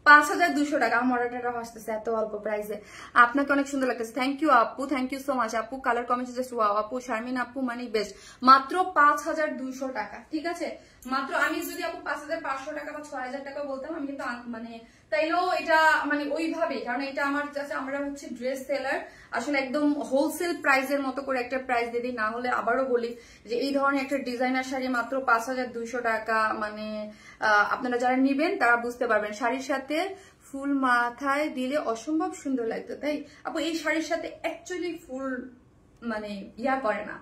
5200 টাকা। আমার অর্ডারটা আসতেছে এত অল্প প্রাইসে, আপনাকে অনেক সুন্দর লাগতেছে। থ্যাংক ইউ আপু, থ্যাংক ইউ সো মাচ আপু। কালার কমেন্টস জাস্ট ওয়াও আপু, শারমিন আপু মানে বেস্ট, মাত্র 5200 টাকা, ঠিক আছে। মাত্র আমি যদি আপু 5500 টাকা বা 6000 টাকা বলতাম, আমি কিন্তু মানে তাইলেও এটা মানে ওইভাবে, কারণ এটা আমার কাছে, আমরা হচ্ছে ড্রেস সেলার, আসলে একদম হোলসেল প্রাইসের মতো করে একটা প্রাইস দিয়ে দিই। না হলে আবারও বলি যে এই ধরনের একটা ডিজাইনার শাড়ি মাত্র 5200 টাকা, মানে আপনারা যারা নিবেন তারা বুঝতে পারবেন। শাড়ির সাথে ফুল মাথায় দিলে অসম্ভব সুন্দর লাগতো, তাই আপু এই শাড়ির সাথে অ্যাকচুয়ালি ফুল মানে ইয়া করে না,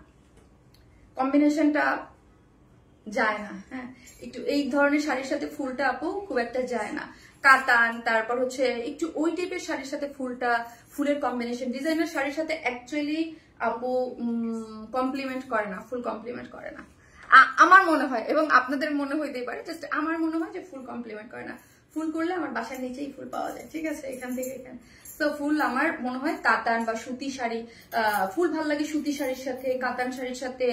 কম্বিনেশনটা যায় না। হ্যাঁ, একটু এই ধরনের শাড়ির সাথে ফুলটা আপু খুব একটা যায় না। কাতান, তারপর হচ্ছে একটু ওই টাইপের শাড়ির সাথে ফুলটা, ফুলের কম্বিনেশন ডিজাইনার শাড়ির সাথে অ্যাকচুয়ালি আপু কমপ্লিমেন্ট করে না, ফুল কমপ্লিমেন্ট করে না আমার মনে হয়, এবং আপনাদের মনে হইতেই পারে, জাস্ট আমার মনে হয় যে ফুল কমপ্লিমেন্ট করে না। ফুল করলে আমার বাসার নিচেই ফুল পাওয়া যায়, ঠিক আছে, এখান থেকে এখানে। তো ফুল আমার মনে হয় কাতান বা সুতি শাড়ি, ফুল ভালো লাগে সুতি শাড়ির সাথে, কাতান শাড়ির সাথে,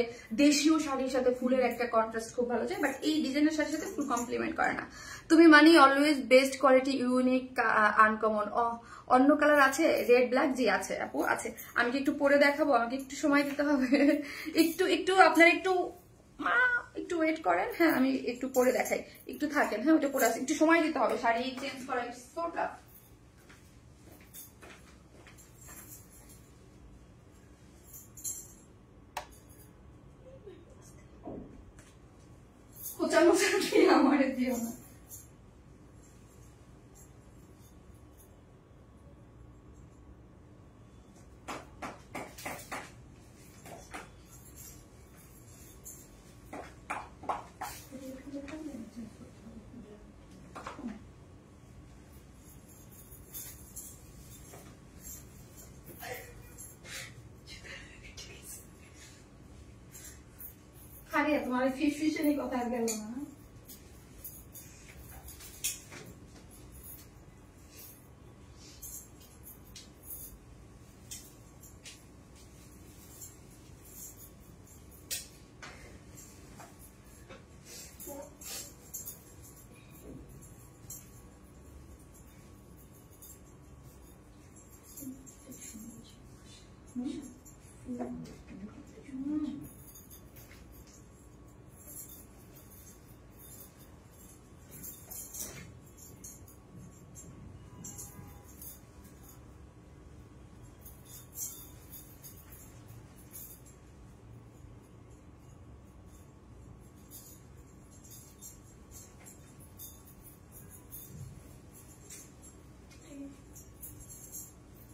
দেশীয় শাড়ির সাথে ফুলের একটা কন্ট্রাস্ট খুব ভালো যায়, বাট এই ডিজাইনের শাড়ির সাথে ফুল কমপ্লিমেন্ট করে না। তুমি মানে always best quality, unique, uncommon. অন্য কালার আছে রেড ব্ল্যাক? জি আছে আপু, আছে। আমি কি একটু পরে দেখাবো? আমাকে একটু সময় দিতে হবে, একটু একটু আপনার একটু একটু ওয়েট করেন। হ্যাঁ, আমি একটু পরে দেখাই, একটু থাকেন। হ্যাঁ, ওটা পরে আছে, একটু সময় দিতে হবে, শাড়ি চেঞ্জ করা সোটা। কোচা মোচা কি আমার দিও না। তোমার ফিশফিশে কথা গেল না।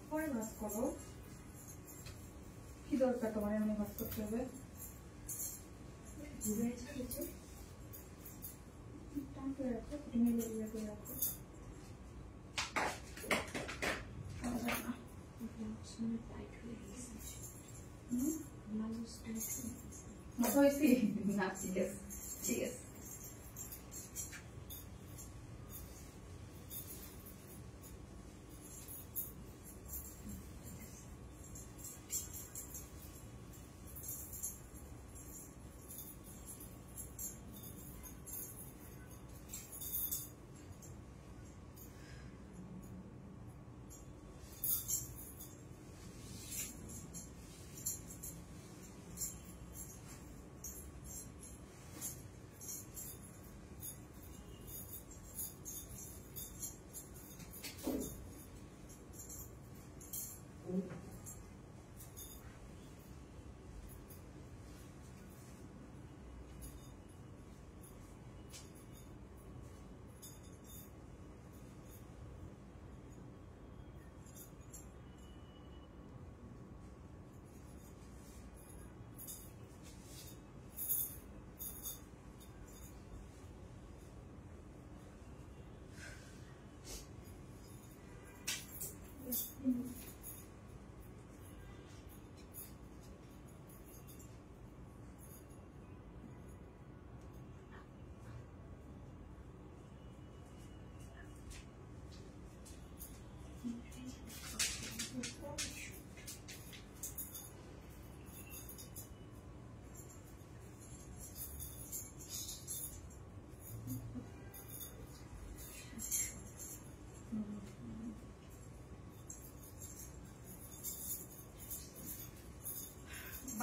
পরে ভাজ করো, কি দরকার তোমার এমন ভাজ করতে হবে? মতো হয়েছি না? ঠিক আছে, ঠিক আছে।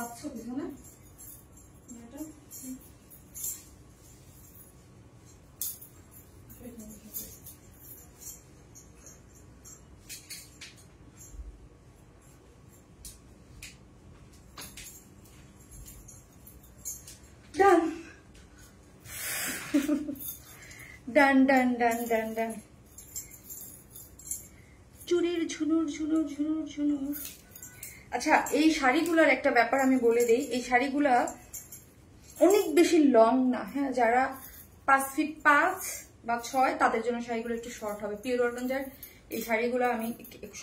পাচ্ছ পিছনে Done. Done, done, done, done, done. চুরির ঝুনুর ঝুনুর ঝুনুর ঝুনুর। আচ্ছা, এই শাড়িগুলোর একটা ব্যাপার আমি বলে দিই, এই শাড়িগুলা অনেক বেশি লং না, হ্যাঁ, যারা 5 ফিট 5 বা 6 তাদের জন্য শাড়িগুলো একটু শর্ট হবে। পিওর অর্গানজার এই শাড়িগুলো আমি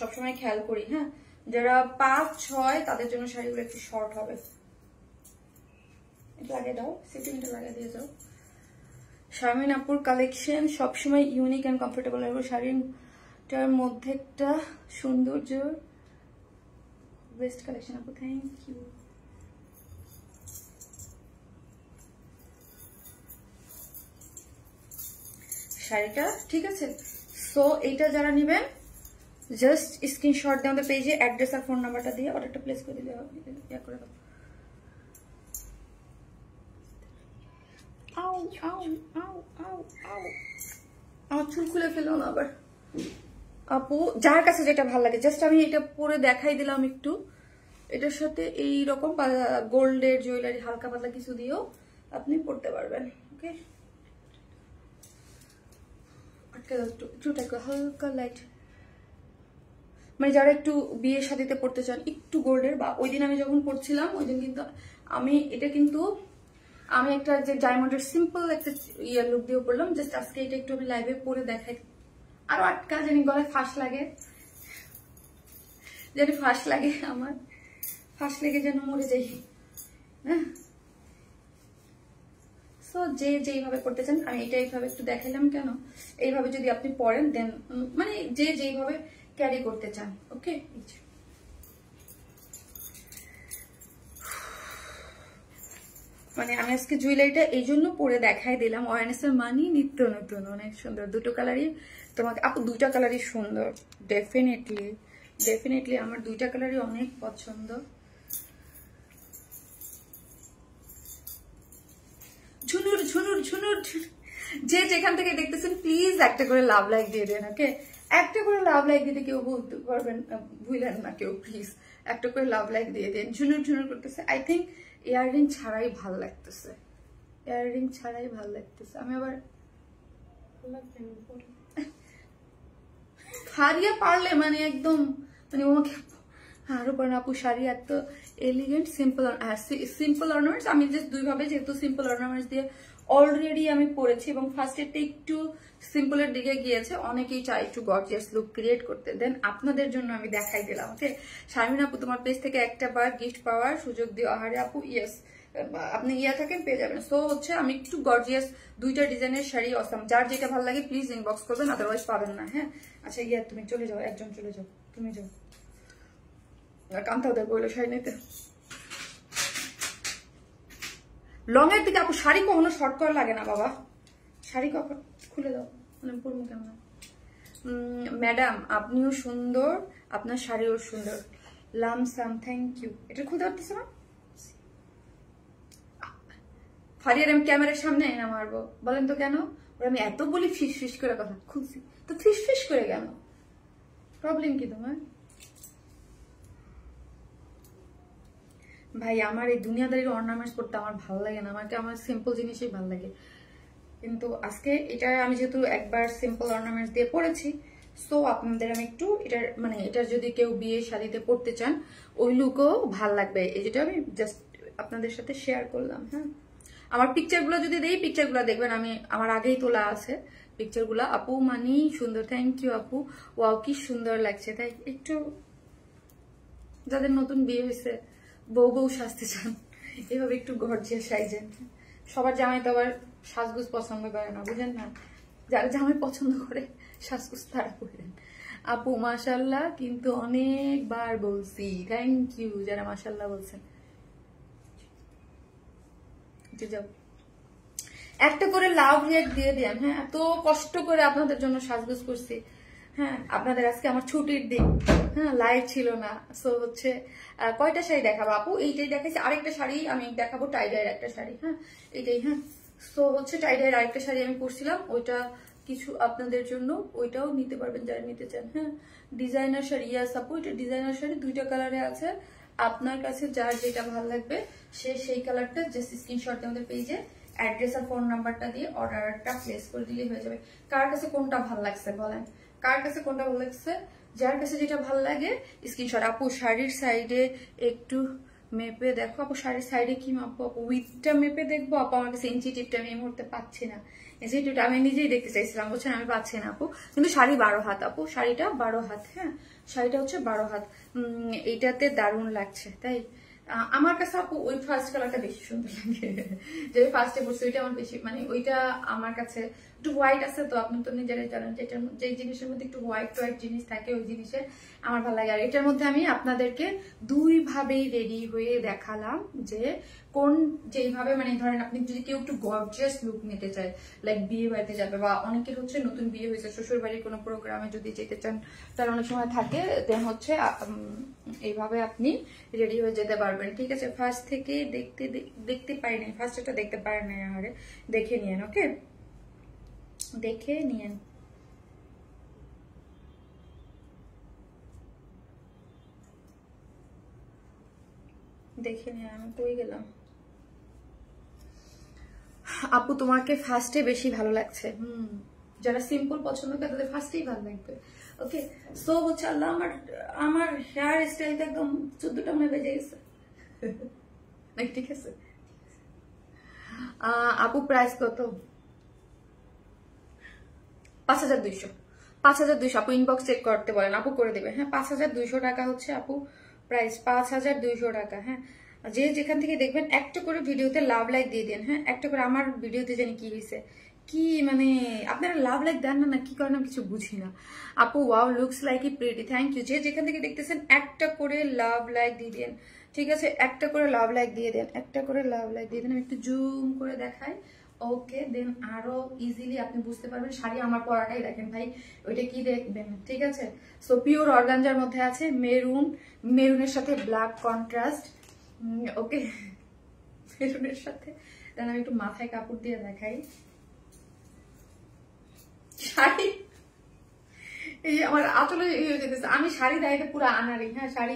সবসময় খেয়াল করি, হ্যাঁ, যারা 5, 6 তাদের জন্য শাড়িগুলো একটু শর্ট হবে। লাগিয়ে দাও, সিটিংটা লাগিয়ে দিয়ে যাও। শারমিন আপুর কালেকশন সবসময় ইউনিক অ্যান্ড কমফোর্টেবল হবে। শাড়িটার মধ্যে একটা সৌন্দর্য, বেস্ট কালেকশন আপু, থ্যাংক ইউ। শাড়িটা ঠিক আছে। সো এইটা যারা নেবেন জাস্ট স্ক্রিনশট দিয়ে আমাদের পেজে অ্যাড্রেস আর ফোন নাম্বারটা দিয়ে অর্ডারটা প্লেস করে দিলে ইয়া করে দাও। আউ আউ আউ আউ আউ, আমার চুল খুলে ফেলো না আবার। আপু যার কাছে যেটা ভালো লাগে, জাস্ট আমি এটা পরে দেখাই দিলাম একটু। এটার সাথে এই রকম গোল্ডের জুয়েলারি হালকা পাতলা কিছু দিয়েও আপনি পরতে পারবেন। ওকে, হালকা লাইট, মানে যারা একটু বিয়ে শাদিতে পড়তে চান একটু গোল্ডের, বা ওই দিন আমি যখন পড়ছিলাম ওই দিন কিন্তু আমি একটা যে ডায়মন্ডের সিম্পল একটা ইয়ার লুক দিয়ে পড়লাম। জাস্ট আজকে এটা একটু আমি লাইভে পরে দেখাই। আরো আটকা জানি গলায় ফাঁস লাগে, জানি ফাঁস লাগে, আমার ফাঁস লেগে যেন মরে যাই। হ্যাঁ, সো যে যেইভাবে করতে চান, আমি এটা এইভাবে একটু দেখাইলাম কেন, এইভাবে যদি আপনি পড়েন দেন মানে যে যেইভাবে ক্যারি করতে চান। ওকে, মানে আমি আজকে জুয়েলারিটা এই জন্য পরে দেখাই দিলাম। অয়ানেসের মানি নিত্য নতুন, অনেক সুন্দর দুটো কালারই। তোমাকে আপু দুইটা কালারই সুন্দর, ডেফিনেটলি আমার দুইটা কালারই অনেক পছন্দ। ঝুনুর ঝুনুর ঝুনুর, যে যেখান থেকে দেখতেছেন প্লিজ একটা করে লাভ লাইক দিয়ে দেন। ওকে, একটা করে লাভ লাইক দিতে কেউ বলতে পারবেন, ভুলেন না কেউ, প্লিজ একটা করে লাভ লাইক দিয়ে দেন। ঝুনুর ঝুনুর করতেছে। আই থিঙ্ক ইয়াররিং ছাড়াই ভাল লাগতেছে, ইয়াররিং ছাড়াই ভাল লাগতেছে। আমি আবার হারিয়ে পারলে মানে একদম মানে ওকে আরো পরে আপু শাড়ি এত এলিগেন্ট সিম্পল অর্নামেন্টস। আমি জাস্ট দুইভাবে, যেহেতু সিম্পল অর্নামেন্টস দিয়ে অলরেডি আমি পরেছি এবং ফার্স্ট এরটা একটু সিম্পলের দিকে গিয়েছে, অনেকেই চাই একটু গর্জিয়াস লুক ক্রিয়েট করতে, দেন আপনাদের জন্য আমি দেখাই দিলাম। ওকে, শারমিন আপু তোমার পেজ থেকে একটা বার গিফট পাওয়ার সুযোগ দিও। আহারে আপু ইয়েস, আপনি ইয়া থাকেন পেয়ে যাবেন। সো হচ্ছে আমি একটু গর্জিয়াস দুইটা ডিজাইনের শাড়ি অসাম, যার যেটা ভালো লাগে প্লিজ ইনবক্স করবেন, আদারওয়াইজ পাবেন না। হ্যাঁ, আচ্ছা ইয়া তুমি চলে যাও, একজন চলে যাও, তুমি যাও। কান্তা ওদের বললো শাড়ি নিতে। লং এর দিকে আপু শাড়ি কখনো শর্ট করা লাগে না বাবা, শাড়ি কখন খুলে দাও, মানে পরবো কেমন। ম্যাডাম আপনিও সুন্দর, আপনার শাড়িও সুন্দর। লামসাম থ্যাংক ইউ। এটা খুলতে পারতেছে না ফারিয়ার, আমি ক্যামেরার সামনে না মারবো বলেন তো কেন? আমি এত বলি ফিস ফিস করে কথা, খুলছি তো ফিস ফিস করে কেন? প্রবলেম কি তোমার? ভাই আমার এই দুনিয়াদারির অর্নামেন্টস করতে আমার ভালো লাগে না, আমার সিম্পল জিনিসই ভালো লাগে। কিন্তু আজকে এটা আমি যেহেতু একবার সিম্পল অর্নামেন্টস দিয়ে পড়েছি, সো আপনাদের আমি একটু এটার মানে এটা যদি কেউ বিয়ে শাড়িতে পড়তে চান ওই লুকও ভাল লাগবে, এই যেটা আমি জাস্ট আপনাদের সাথে শেয়ার করলাম। হ্যাঁ, আমার পিকচারগুলো যদি দেই, পিকচারগুলো দেখবেন আমি আমার আগেই তোলা আছে পিকচারগুলো। আপু মানি সুন্দর, থ্যাংক ইউ আপু। ওয়াও কি সুন্দর লাগছে। তাই একটু যাদের নতুন বিয়ে হয়েছে বউ সাজতে চান এভাবে একটু গর্জিয়াস সাইজেন। সবার জামাই তো আবার সাজগুজ পছন্দ করে না, বুঝেন না, যারা জামাই পছন্দ করে সাজগুজ তারা করেন। আপু মাশাল্লাহ কিন্তু অনেকবার বলছি, থ্যাংক ইউ যারা মাশাল্লাহ বলছেন। যাও একটা করে লাভ রিয়াক্ট দিয়ে দিন। হ্যাঁ, এত কষ্ট করে আপনাদের জন্য সাজগোজ করছি। হ্যাঁ, আপনাদের আজকে আমার ছুটির দিন। হ্যাঁ, লাইট ছিল না। সো হচ্ছে কয়টা শাড়ি দেখাবো আপু? এইটাই দেখাইছি, আরেকটা শাড়ি আমি দেখাবো, টাইডাইয়ের একটা শাড়ি। হ্যাঁ, এইটাই। হ্যাঁ, সো হচ্ছে টাইডাইয়ের আরেকটা শাড়ি আমি পরছিলাম, ওইটা কিছু আপনাদের জন্য, ওইটাও নিতে পারবেন যারা নিতে চান। হ্যাঁ, ডিজাইনার শাড়ি, ইয়াস আপু এটা ডিজাইনার শাড়ি, দুইটা কালারে আছে। আপনার কাছে যার যেটা ভালো লাগবে সে সেই কালারটা জাস্ট স্ক্রিনশট দিয়ে আমাদের পেজে অ্যাড্রেস আর ফোন নাম্বারটা দিয়ে অর্ডারটা প্লেস করে দিলেই হয়ে যাবে। কার কাছে কোনটা ভালো লাগছে বলেন, কার কাছে কোনটা ভালো লাগছে? যার কাছে যেটা ভালো লাগে স্ক্রিনশট। আপু শাড়ির সাইডে একটু মেপে দেখো। আপু শাড়ির সাইডে কি মাপবো আপু? উইথটা মেপে দেখবো আপু? আমার কাছে ইঞ্চি টিপটা আমি এই মুহূর্তে পাচ্ছি না, ইঞ্চি টিপটা আমি নিজেই দেখতে চাইছিলাম, বুঝছেন, আমি পাচ্ছি না আপু। কিন্তু শাড়ি 12 হাত আপু, শাড়িটা 12 হাত। হ্যাঁ, শাড়িটা হচ্ছে 12 হাত। এইটাতে দারুণ লাগছে তাই আমার কাছে আপু। ওই ফার্স্ট কালারটা বেশি সুন্দর লাগে, যে ফার্স্টে বলছি ওইটা আমার বেশি, মানে ওইটা আমার কাছে একটু হোয়াইট আছে তো, আপনি তো নিজেরাই জানেন যে জিনিসের মধ্যে একটু হোয়াইট হোয়াইট জিনিস থাকে, ওই জিনিসের আমার ভালো লাগে। আর এটার মধ্যে আমি আপনাদেরকে দুই ভাবেই রেডি হয়ে দেখালাম, যে কোন যেইভাবে, মানে ধরেন আপনি যদি কেউ একটু গর্জিয়াস লুক নিতে চায়, লাইক বিয়ে বাড়িতে যাবে, বা অনেকের হচ্ছে নতুন বিয়ে হয়েছে শ্বশুর বাড়ির কোনো প্রোগ্রামে যদি যেতে চান, তার অনেক সময় থাকে, দেন হচ্ছে এইভাবে আপনি রেডি হয়ে যেতে পারবেন। ঠিক আছে, ফার্স্ট থেকে দেখতে পারি নাই, ফার্স্ট একটা দেখতে পারেন নাই, আরে দেখে নিয়েন। ওকে, দেখে নিয়েন। দেখে নিয়ে আমি কই গেলাম? আপু তোমাকে ফার্স্টে বেশি ভালো লাগছে। যারা সিম্পল পছন্দ করে তাদের ফার্স্টেই ভালো লাগবে। ওকে, সো হচ্ছে আল্লাহ, আমার হেয়ার স্টাইলটা একদম 14টা মনে বেজে গেছে নাকি? ঠিক আছে আপু, প্রাইস কত? 5200। 5200 আপু, ইনবক্স চেক করতে বলেন, আপু করে দেবে। হ্যাঁ, 5200 টাকা হচ্ছে আপু প্রাইস, 5200 টাকা। হ্যাঁ, যে যেখান থেকে দেখবেন একটা করে ভিডিওতে লাভ লাইক দিয়ে দেন। হ্যাঁ, একটা করে। আমার ভিডিওতে জানি কি হয়েছে, কি মানে আপনারা লাভ লাইক দেন না, কি করেন আমি কিছু বুঝি না। আপু wow, looks like a pretty, thank you. যে যেখান থেকে দেখতেছেন একটা করে লাভ লাইক দিয়ে দেন। ঠিক আছে, একটা করে লাভ লাইক দিয়ে দেন, একটা করে লাভ লাইক দিয়ে দেন। আমি একটু জুম করে দেখাই। ওকে, দেন আরো ইজিলি আপনি বুঝতে পারবেন। শাড়ি আমার পরাটাই দেখেন ভাই, ওইটা কি দেখবেন। ঠিক আছে, সো পিওর অর্গানজার মধ্যে আছে, মেরুন, মেরুনের সাথে ব্ল্যাক কন্ট্রাস্ট। ওকে, মেরুনের সাথে। দেন আমি একটু মাথায় কাপড় দিয়ে দেখাই। শাড়ি এই আমার আচলে হয়ে যেতেছে, আমি শাড়ি দেখে পুরো আনারি। হ্যাঁ, শাড়ি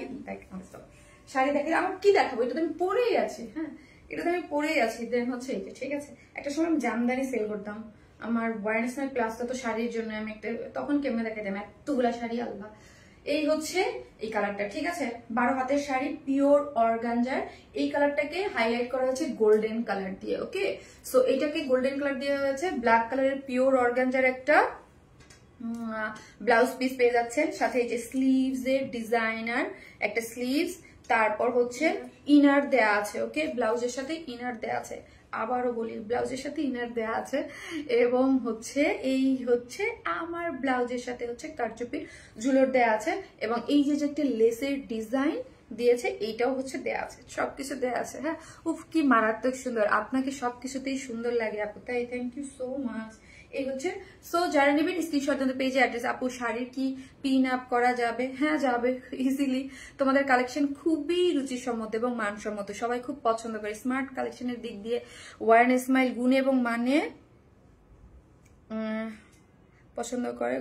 শাড়ি দেখে আমার কি দেখাবো? এটা তো আমি পরেই আছি। হ্যাঁ, এটা তো আমি পরেই আছি। দেন হচ্ছে এইটা। ঠিক আছে, একটা সময় আমি জামদানি সেল করতাম, আমার ওয়ারনেস ক্লাসটা তো শাড়ির জন্য। আমি একটা তখন কেমনে দেখাতাম এতগুলা শাড়ি, আল্লাহ। এই হচ্ছে এই কালারটা। ঠিক আছে, 12 হাতের শাড়ি, পিওর অর্গানজার। এই কালারটাকে হাইলাইট করা হয়েছে গোল্ডেন কালার দিয়ে। ওকে, সো এইটাকে গোল্ডেন কালার দেওয়া হয়েছে। ব্ল্যাক কালারের পিওর অর্গানজার একটা ব্লাউজ পিস পেয়ে যাচ্ছেন, সাথে এই যে স্লিভস এর ডিজাইনার একটা স্লিভস, তারপর হচ্ছে ইনার দেয়া আছে। ওকে, ব্লাউজের সাথে ইনার দেয়া আছে, আবারও বলি ব্লাউজের সাথে ইনার দেয়া আছে। এবং হচ্ছে এই হচ্ছে আমার ব্লাউজের সাথে হচ্ছে কারচুপির ঝুলোর দেয়া আছে, এবং এই যে একটা লেসের ডিজাইন দিয়েছে, এইটাও হচ্ছে দেয়া আছে, সবকিছু দেয়া আছে। হ্যাঁ, উফ কি মারাত্মক সুন্দর। আপনাকে সবকিছুতেই সুন্দর লাগে আপু, তাই থ্যাংক ইউ সো মাচ। এই হচ্ছে, সো যারা নেবেন স্ক্রিনশট আমাদের পেজে অ্যাড্রেস। আপু শাড়ির কি পিন আপ করা যাবে? হ্যাঁ যাবে, ইজিলি। তোমাদের কালেকশন খুবই রুচিসম্মত এবং মানসম্মত, সবাই খুব পছন্দ করে। স্মার্ট কালেকশনের দিক দিয়ে ওয়ার্ন স্মাইল গুণ এবং মানে পছন্দ করে,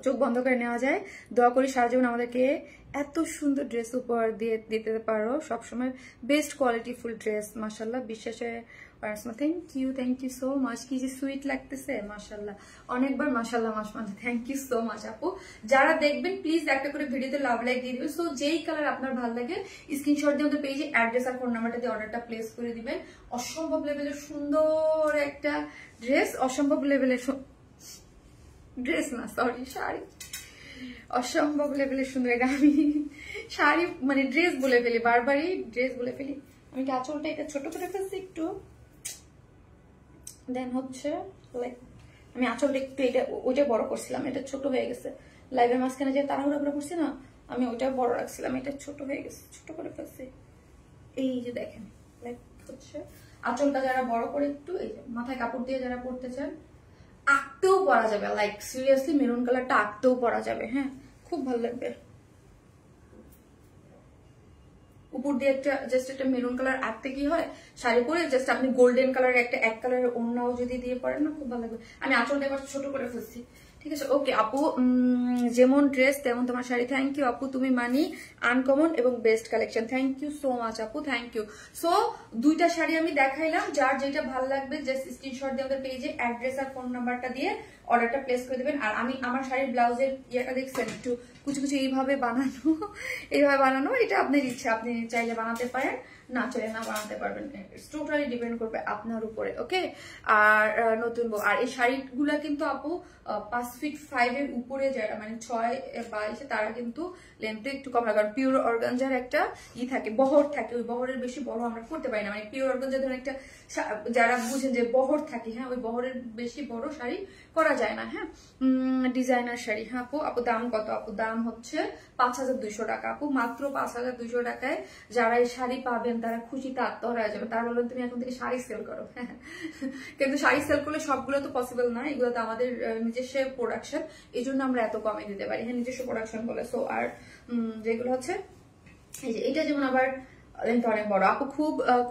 চোখ বন্ধ করে নেওয়া যায়। দোয়া করি সারা জীবন আমাদেরকে এত সুন্দর ড্রেস উপহার দিয়ে দিতে পারো, সবসময় বেস্ট কোয়ালিটি ফুল ড্রেস। মাশাল্লাহ, বিশ্বাসে থ্যাংক ইউ সো মাচ। কি যে সুইট লাগতেছে, মাশাল্লাহ, অনেকবার মাশাল্লাহ মাশাল্লাহ। থ্যাংক ইউ সো মাচ আপু। যারা দেখবেন প্লিজ একটা করে ভিডিওতে লাভ লাইক দিয়ে দিবেন। সো যেই কালার আপনার ভালো লাগে স্ক্রিনশট দিয়ে আমাদের পেজে অ্যাড্রেস আর ফোন নাম্বারটা দিয়ে অর্ডারটা প্লেস করে দিবেন। অসম্ভব লেভেলের সুন্দর একটা ড্রেস, অসম্ভব লেভেলের ড্রেস না, সরি শাড়ি, অসম্ভব লেভেলের সুন্দর। এটা আমি শাড়ি মানে ড্রেস বলে ফেলি, বারবারই ড্রেস বলে ফেলি। আমি কি আঁচলটা এটা ছোট করে ফেলছি একটু, দেন হচ্ছে লাইক আমি আঁচলটা একটু এটা ওইটা বড় করছিলাম, এটা ছোট হয়ে গেছে। লাইভের মাঝখানে যে তাড়াহুড়া করে করছি না, আমি ওইটা বড় রাখছিলাম, এটা ছোট হয়ে গেছে, ছোট করে ফেলছি। এই যে দেখেন, লাইক হচ্ছে আঁচলটা যারা বড় করে একটু, এই যে মাথায় কাপড় দিয়ে যারা পরতে চান আঁকতেও পরা যাবে, লাইক সিরিয়াসলি মেরুন কালারটা আঁকতেও পরা যাবে। হ্যাঁ, খুব ভালো লাগবে। উপর দিয়ে একটা জাস্ট একটা মেরুন কালার আঁকতে কি হয় শাড়ি পরে জাস্ট আপনি গোল্ডেন কালারের একটা এক কালারের ওড়নাও যদি দিয়ে পরেন না খুব ভালো লাগবে। আমি আঁচলটা এবার ছোট করে ফেলছি, ঠিক আছে। ওকে আপু, যেমন ড্রেস তেমন তোমার শাড়ি। থ্যাংক ইউ আপু, তুমি মানি আনকমন এবং best collection. Thank you so much আপু, থ্যাংক ইউ। সো দুইটা শাড়ি আমি দেখাইলাম, যার যেটা ভালো লাগবে জাস্ট স্ক্রিনশট দিয়ে আমাদের পেজে অ্যাড্রেস আর ফোন নাম্বারটা দিয়ে অর্ডারটা প্লেস করে দেবেন। আর আমি আমার শাড়ির ব্লাউজের ইয়েটা দেখছেন একটু কুচি কুচি এইভাবে বানানো, এইভাবে বানানো, এটা আপনার ইচ্ছা, আপনি চাইলে বানাতে পারেন, না চাইলে না বানাতে পারবেন, টোটালি ডিপেন্ড করবে আপনার উপরে। ওকে, আর নতুন আর এই শাড়িগুলা কিন্তু আপু 5 ফিট 5 এর উপরে যারা মানে 6 বা তারা কিন্তু লেন্থে একটু কম লাগে, কারণ পিওর অর্গানজার একটা থাকে, বহর থাকে, ওই বহরের বেশি বড় আমরা করতে পারি না। মানে পিওর অর্গানজার ধরেন একটা যারা বুঝেন যে বহর থাকে, হ্যাঁ ওই বহরের বেশি বড় শাড়ি করা যায় না। হ্যাঁ, ডিজাইনার শাড়ি। হ্যাঁ আপু, আপু দাম কত? আপু দাম হচ্ছে 5200 টাকা আপু, মাত্র 5200 টাকায় যারা এই শাড়ি পাবেন তারা খুশিতে আত্মহারা হয়ে যাবে। তারা বলবেন তুমি এখন থেকে শাড়ি সেল করো। হ্যাঁ, কিন্তু শাড়ি সেল করলে সবগুলো তো পসিবল না, এগুলো তো আমাদের নিজস্ব প্রোডাকশন, এই জন্য আমরা এত কমে দিতে পারি। হ্যাঁ, নিজস্ব প্রোডাকশন বলে। সো আর যেগুলো হচ্ছে এই যে এটা যেমন আবার অনেক বড় আপু,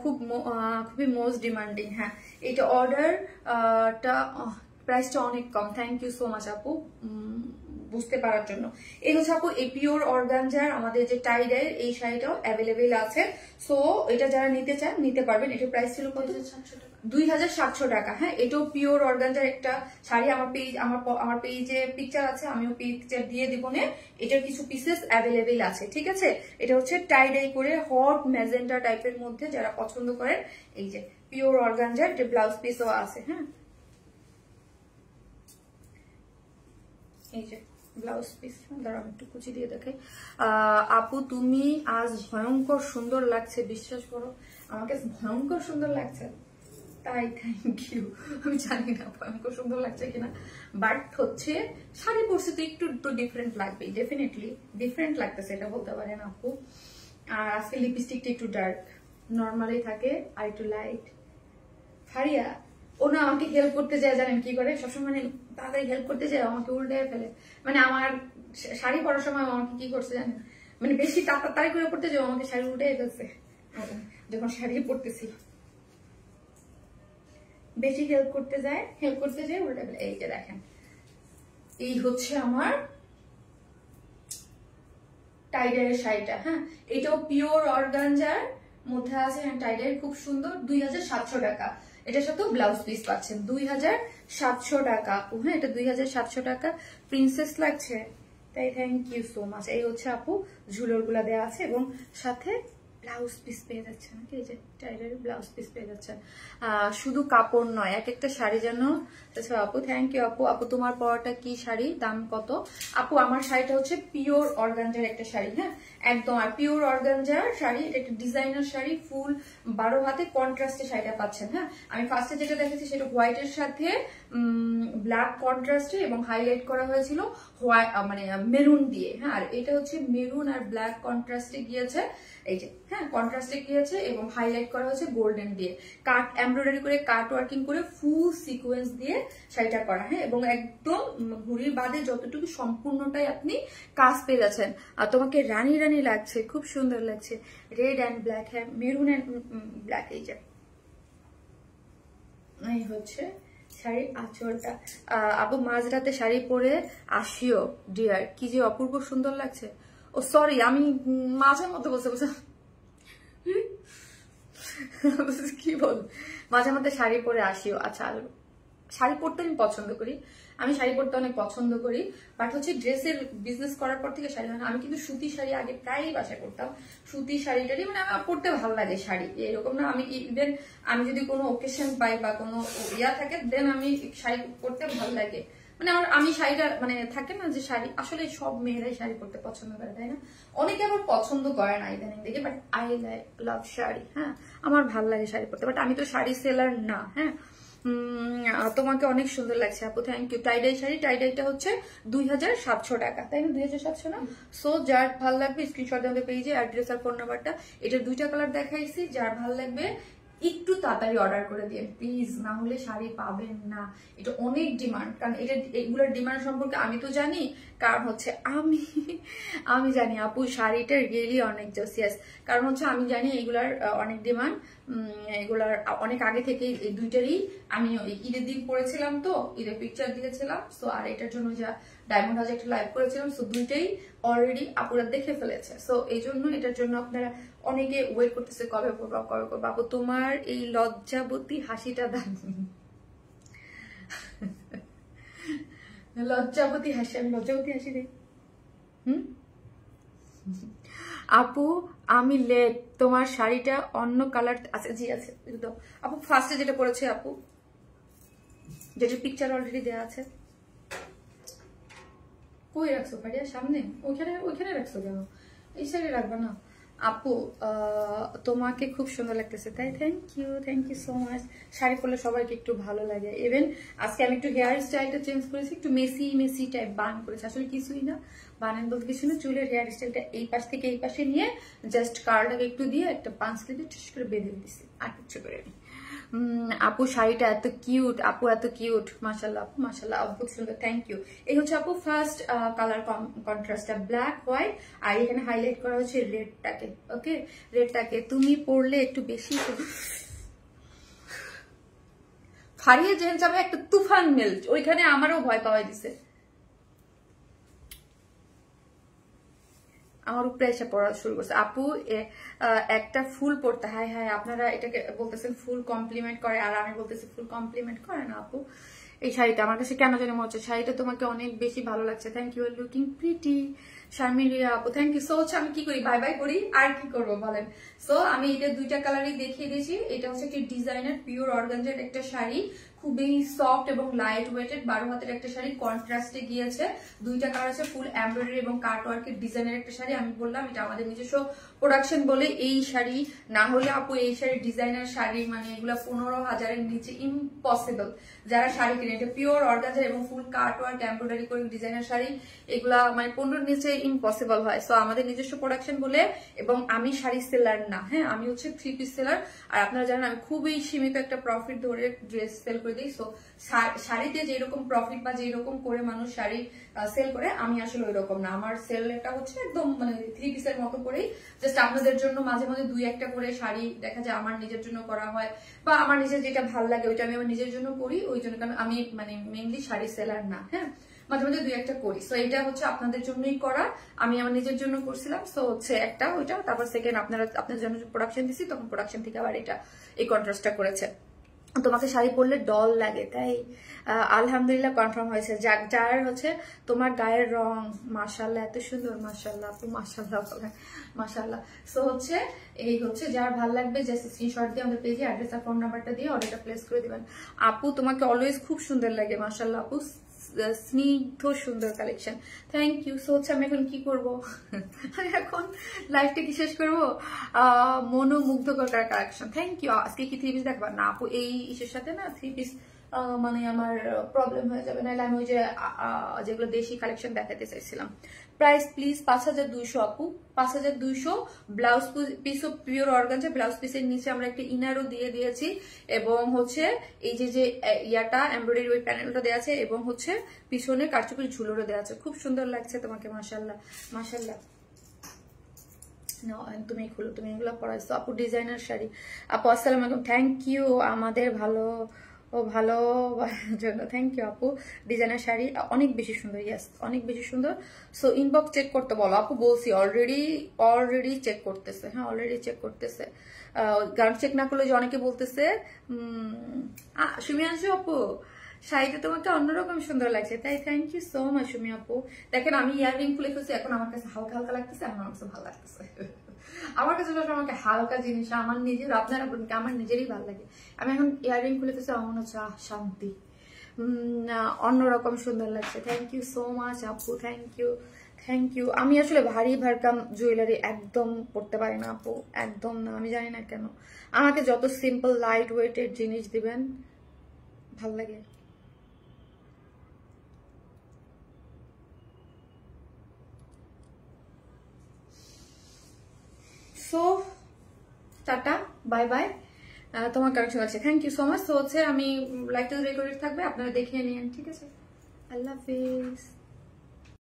খুবই মোস্ট ডিমান্ডিং। হ্যাঁ, এটা অর্ডারটা প্রাইসটা অনেক কম। থ্যাংক ইউ সো মাচ আপু বুঝতে পারার জন্য। এই হচ্ছে আপু এই পিওর অর্গানজার আমাদের যে টাই ডাইয়ের এই শাড়িটাও অ্যাভেলেবেল আছে। সো এটা যারা নিতে চান নিতে পারবেন। এটার প্রাইস ছিল কত? 2700 টাকা। হ্যাঁ, এটাও পিওর অর্গানজার একটা শাড়ি। আমার পেজে পিকচার আছে, আমিও পিকচার দিয়ে দিব না। এটার কিছু পিসেস অ্যাভেলেবেল আছে, ঠিক আছে। এটা হচ্ছে টাই ডাই করে হট ম্যাজেন্টা টাইপের মধ্যে যারা পছন্দ করেন, এই যে পিওর অর্গানজার যে ব্লাউজ পিসও আছে। হ্যাঁ, এই যে ব্লাউজ পিস, দাঁড়াও একটু কুচি দিয়ে দেখাই। আপু তুমি আজ ভয়ঙ্কর সুন্দর লাগছে, বিশ্বাস করো আমাকে ভয়ঙ্কর সুন্দর লাগছে। তাই থ্যাংক ইউ। আমি জানি না ভয়ঙ্কর সুন্দর লাগছে কিনা, বাট হচ্ছে শাড়ি পরছে তো একটু তো ডিফারেন্ট লাগবে, ডেফিনেটলি ডিফারেন্ট লাগতেছে, এটা বলতে পারেন আপু। আর আজকে লিপস্টিকটা একটু ডার্ক, নর্মালি থাকে, আর একটু লাইট। ফারিয়া ও না আমাকে হেল্প করতে যায়, জানেন কি করে? সবসময় মানে তাড়াতাড়ি হেল্প করতে যায়, আমাকে উল্টে ফেলে। মানে আমার শাড়ি পরার সময় আমাকে কি করছে জানেন, মানে বেশি তাড়াতাড়ি করে পড়তে যাও, আমাকে শাড়ি উল্টে ফেলছে যখন শাড়ি পরতেছি। বেশি হেল্প করতে যায় উল্টে ফেলে। এই যে দেখেন, এই হচ্ছে আমার টাইডারের শাড়িটা। হ্যাঁ, এটাও পিওর অর্গানজার মধ্যে আছে। হ্যাঁ, টাইডার খুব সুন্দর। 2700 টাকা। এটার সাথে ব্লাউজ পিস পাচ্ছেন 2700 টাকা। হ্যাঁ, এটা 2700 টাকা। প্রিন্সেস লাগছে, তাই থ্যাংক ইউ সো মাচ। এই হচ্ছে আপু ঝুলোর গুলা দেওয়া আছে এবং সাথে ব্লাউজ পিস পেয়ে যাচ্ছেন। এই যে টাইডারের ব্লাউজ পিস পেয়ে যাচ্ছেন। শুধু কাপড় নয়, এক একটা শাড়ি যেন। আচ্ছা আপু থ্যাংক ইউ আপু। আপু তোমার পরাটা কি শাড়ি, দাম কত? আপু আমার শাড়িটা হচ্ছে পিওর অর্গানজার একটা শাড়ি। হ্যাঁ, একদম আর পিওর অর্গানজার শাড়ি, এটা একটা ডিজাইনার শাড়ি, ফুল 12 হাতে কন্ট্রাস্টে শাড়িটা পাচ্ছেন। হ্যাঁ, আমি ফার্স্টে যেটা দেখেছি সেটা হোয়াইটের সাথে ব্ল্যাক কন্ট্রাস্টে এবং হাইলাইট করা হয়েছিল মানে মেরুন দিয়ে। হ্যাঁ, আর এটা হচ্ছে মেরুন আর ব্ল্যাক কন্ট্রাস্টে গিয়েছে, এই যে হ্যাঁ কন্ট্রাস্টে গিয়েছে এবং হাইলাইট করা হয়েছে গোল্ডেন দিয়ে, কাট এমব্রয়ডারি করে কাট ওয়ার্কিং করে ফুল সিকোয়েন্স দিয়ে শাড়িটা করা। হ্যাঁ, এবং একদম ঘুড়ির বাদে যতটুকু সম্পূর্ণটাই আপনি কাজ পেয়ে যাচ্ছেন। আর তোমাকে রানী রানী লাগছে, খুব সুন্দর লাগছে। রেড অ্যান্ড ব্ল্যাক, হ্যাঁ মেরুন অ্যান্ড ব্ল্যাক। এই যে এই হচ্ছে শাড়ির আঁচলটা। আপু মাঝরাতে শাড়ি পরে আসিও ডিয়ার, কি যে অপূর্ব সুন্দর লাগছে। ও সরি, আমি মাঝে মধ্যে বলতে কি বল, মাঝে মধ্যে শাড়ি পরে আসিও। আচ্ছা, শাড়ি পরতে আমি পছন্দ করি, আমি শাড়ি পরতে অনেক পছন্দ করি, বাট হচ্ছে ড্রেসের বিজনেস করার পর থেকে শাড়ি হয় না। আমি কিন্তু সুতি শাড়ি আগে প্রায়ই বাসায় পরতাম, সুতি শাড়িটারই মানে আমার পরতে ভালো লাগে শাড়ি, এরকম না। আমি ইভেন আমি যদি কোনো ওকেশন পাই বা কোনো ইয়া থাকে দেন আমি শাড়ি পরতে ভালো লাগে। মানে আমি শাড়িটা মানে থাকে না যে শাড়ি, আসলে সব মেয়েরাই শাড়ি পরতে পছন্দ করে, তাই না? অনেকে আবার পছন্দ করে না ইদানিং দেখে, বাট আই লাভ শাড়ি। হ্যাঁ, আমার ভালো লাগে শাড়ি পরতে, বাট আমি তো শাড়ি সেলার না। হ্যাঁ, তোমাকে অনেক সুন্দর লাগছে আপু, থ্যাংক ইউ। টাইডাই শাড়ি, টাইডাইটা হচ্ছে 2700 টাকা, তাই না? 2700 না? সো যার ভালো লাগবে স্ক্রিনশট দেওয়া পেয়েছে অ্যাড্রেস আর ফোন নাম্বারটা। এটার দুইটা কালার দেখাইছি, যার ভালো লাগবে একটু তাড়াতাড়ি অর্ডার করে দিন প্লিজ, না হলে শাড়ি পাবেন না। এটা অনেক ডিমান্ড, কারণ এগুলোর ডিমান্ড সম্পর্কে আমি তো জানি, কারণ হচ্ছে আমি জানি আপু শাড়িটা রিয়েলি অনেক জোসিয়াস, কারণ হচ্ছে আমি জানি এগুলার অনেক ডিমান্ড। এগুলার অনেক আগে থেকে এই দুইটারই আমি ঈদের দিন পরেছিলাম, তো ঈদের পিকচার দিয়েছিলাম। সো আর এটার জন্য যা ডায়মন্ড হাউসে একটা লাইভ করেছিলাম, সো দুইটাই অলরেডি আপুরা দেখে ফেলেছে। সো এই জন্য এটার জন্য আপনারা অনেকে ওয়েট করতেছে কবে করবা কবে করবা। আপু তোমার এই লজ্জাবতী হাসিটা দান, লজ্জাবতী হাসি, আমি লজ্জাবতী হাসি দেই। আপু আমি লেট, তোমার শাড়িটা অন্য কালার আছে? জি আছে একদম আপু। ফার্স্টে যেটা পরেছে আপু, যেটা পিকচার অলরেডি দেওয়া আছে। কই রাখছো পারিয়া? সামনে ওইখানে রাখছো কেন? এই সাইডে রাখবা না আপু। তোমাকে খুব সুন্দর লাগতেছে তাই, থ্যাংক ইউ সো মাচ। শাড়ি পরলে সবাইকে একটু ভালো লাগে। ইভেন আজকে আমি একটু হেয়ার স্টাইলটা চেঞ্জ করেছি, একটু মেসি টাইপ বান করেছি। আসলে কিছুই না, বানান বলতে কিছু না, চুলের হেয়ার স্টাইলটা এই পাশ থেকে এই পাশে নিয়ে জাস্ট কার্লটাকে একটু দিয়ে একটা পাঁচ স্লিপে ঠুস করে বেঁধে দিচ্ছি, আর কিছু করে নি। আপু শাড়িটা এত কিউট, আপু এত কিউট, মাশাল্লাহ আপু মাশাল্লাহ, আপু সুন্দর, থ্যাংক ইউ। এই হচ্ছে আপু ফার্স্ট কালার কন্ট্রাস্টটা, ব্ল্যাক হোয়াইট, আর এখানে হাইলাইট করা হচ্ছে রেডটাকে। ওকে, রেডটাকে তুমি পরলে একটু বেশি ফারিয়ে যেন যাবে একটা তুফান মেল্ট, ওইখানে আমারও ভয় পাওয়াই দিছে, আমার উপরে এসে পড়া শুরু করছে। আপু একটা ফুল পড়তে, হাই হাই আপনারা এটাকে বলতেছেন ফুল কমপ্লিমেন্ট করে, আর আমি বলতেছি ফুল কমপ্লিমেন্ট করে না আপু। এই শাড়িটা আমার কাছে কেন জানি মনে হচ্ছে শাড়িটা তোমাকে অনেক বেশি ভালো লাগছে। থ্যাংক ইউ, লুকিং প্রিটি শারমিলিয়া আপু, থ্যাংক ইউ। সো হচ্ছে আমি কি করি, বাই বাই করি, আর কি করবো বলেন। সো আমি এটা দুইটা কালারই দেখিয়ে দিয়েছি। এটা হচ্ছে একটি ডিজাইনার পিওর অর্গানজার একটা শাড়ি, খুবই সফট এবং লাইট ওয়েটেড, 12 হাতের একটা শাড়ি, কন্ট্রাস্টে গিয়েছে। দুইটা কালার আছে, ফুল এমব্রয়ডারি এবং কাট ওয়ার্কের ডিজাইনের একটা শাড়ি। আমি বললাম এটা আমাদের নিজস্ব প্রোডাকশন বলে এই শাড়ি না হলে আপু এই শাড়ি ডিজাইনার শাড়ি মানে এগুলা 15,000-এর নিচে ইম্পসিবল। যারা শাড়ি কিনে, এটা পিওর অর্গানজার এবং ফুল কাট ওয়ার্ক এমব্রয়ডারি করে ডিজাইনার শাড়ি, এগুলা মানে 15-এর নিচে ইম্পসিবল হয়। সো আমাদের নিজস্ব প্রোডাকশন বলে, এবং আমি শাড়ি সেলার না, হ্যাঁ আমি হচ্ছে 3 পিস সেলার। আর আপনারা জানেন আমি খুবই সীমিত একটা প্রফিট ধরে ড্রেস সেল করে দিই। সো শাড়িতে যেরকম প্রফিট বা যেরকম করে মানুষ শাড়ি সেল করে, আমি আসলে ওই রকম না। আমার সেলটা হচ্ছে একদম মানে 3 পিসের মতো করেই, জাস্ট আপনাদের জন্য মাঝে মাঝে 2-1টা করে শাড়ি দেখা যায় আমার নিজের জন্য করা হয়, বা আমার নিজের যেটা ভালো লাগে ওইটা আমি আমার নিজের জন্য করি, ওই জন্য। কারণ আমি মানে মেইনলি শাড়ি সেলার না, হ্যাঁ মাঝে মাঝে 2-1টা করি। সো এটা হচ্ছে আপনাদের জন্যই করা, আমি আমার নিজের জন্য করছিলাম। সো হচ্ছে একটা ওইটা, তারপর সেকেন্ড আপনাদের জন্য প্রোডাকশন দিছি, তখন প্রোডাকশন থেকে আবার এটা এই কন্ট্রাস্টটা করেছে। তোমাকে শাড়ি পরলে ডল লাগে তাই? আলহামদুলিল্লাহ কনফার্ম হয়েছে। যার হচ্ছে তোমার গায়ের রং মাশাআল্লাহ এত সুন্দর, মাশাআল্লাহ আপু মাশাআল্লাহ মাশাআল্লাহ। সো হচ্ছে এই হচ্ছে যার ভালো লাগবে জাস্ট স্ক্রিনশট দিয়ে আমাদের পেজে অ্যাড্রেস আর ফোন নাম্বারটা দিয়ে অর্ডারটা প্লেস করে দিবেন। আপু তোমাকে অলওয়েজ খুব সুন্দর লাগে, মাশাআল্লাহ আপু, স্নিগ্ধ সুন্দর কালেকশন, থ্যাংক ইউ। সো হচ্ছে আমি এখন কি করবো, আমি এখন লাইফটা কি শেষ করবো? মনোমুগ্ধকর কালেকশন, থ্যাংক ইউ। আজকে কি 3 পিস দেখবা না আপু? এই ইসের সাথে না 3 পিস মানে আমার প্রবলেম হয়ে যাবে, নাহলে আমি ওই যে যেগুলো দেশি কালেকশন দেখাতে চাইছিলাম। প্রাইস প্লিজ 5200 আপু, 5200। ব্লাউজ পিস ও পিওর অর্গানজা, ব্লাউজ পিসের নিচে আমরা একটা ইনারও দিয়ে দিয়েছি, এবং হচ্ছে এই যে ইয়াটা এমব্রয়ডারি ওই প্যানেলটা দেওয়া আছে, এবং হচ্ছে পিছনে কারচুপির ঝুলোরও দেওয়া আছে। খুব সুন্দর লাগছে তোমাকে, মাশাআল্লাহ মাশাআল্লাহ। তুমি খুলো, তুমি এগুলো পড়াইছো আপু, ডিজাইনার শাড়ি। আপু আসসালামু আলাইকুম, থ্যাংক ইউ আমাদের ভালো জন্য, থ্যাংক ইউ আপু। ডিজাইনার শাড়ি অনেক বেশি সুন্দর, ইয়েস অনেক বেশি সুন্দর। সো ইনবক্স চেক করতে বলো আপু, বলছি অলরেডি চেক করতেছে, হ্যাঁ অলরেডি চেক করতেছে। কারণ চেক না করলে যে অনেকে বলতেছে সুমিয়াংশু আপু শাড়িটা তোমাকে অন্যরকম সুন্দর লাগছে তাই, thank you so much Sumi আপু। দেখেন আমি ইয়াররিং খুলে ফেলছি, এখন আমার কাছে হালকা হালকা লাগতেছে, আমার কাছে ভালো লাগতেছে। আমার কাছে আমাকে হালকা জিনিস আমার নিজের, আপনারা আমার নিজেরই ভালো লাগে। আমি এখন ইয়াররিং খুলে ফেলছি, আমার মনে হচ্ছে শান্তি, অন্যরকম সুন্দর লাগছে। থ্যাংক ইউ সো মাচ আপু, থ্যাংক ইউ। আমি আসলে ভারী ভারকাম জুয়েলারি একদম পড়তে পারি না আপু, একদম না, আমি জানি না কেন। আমাকে যত সিম্পল লাইট ওয়েটের জিনিস দিবেন ভাল লাগে। সো টাটা বাই বাই, তোমার কালেকশন আছে। Thank you so much. তো হচ্ছে আমি লাইভটা রেকর্ডেড থাকবে, আপনারা দেখে নিন, ঠিক আছে? আল্লাহ হাফেজ।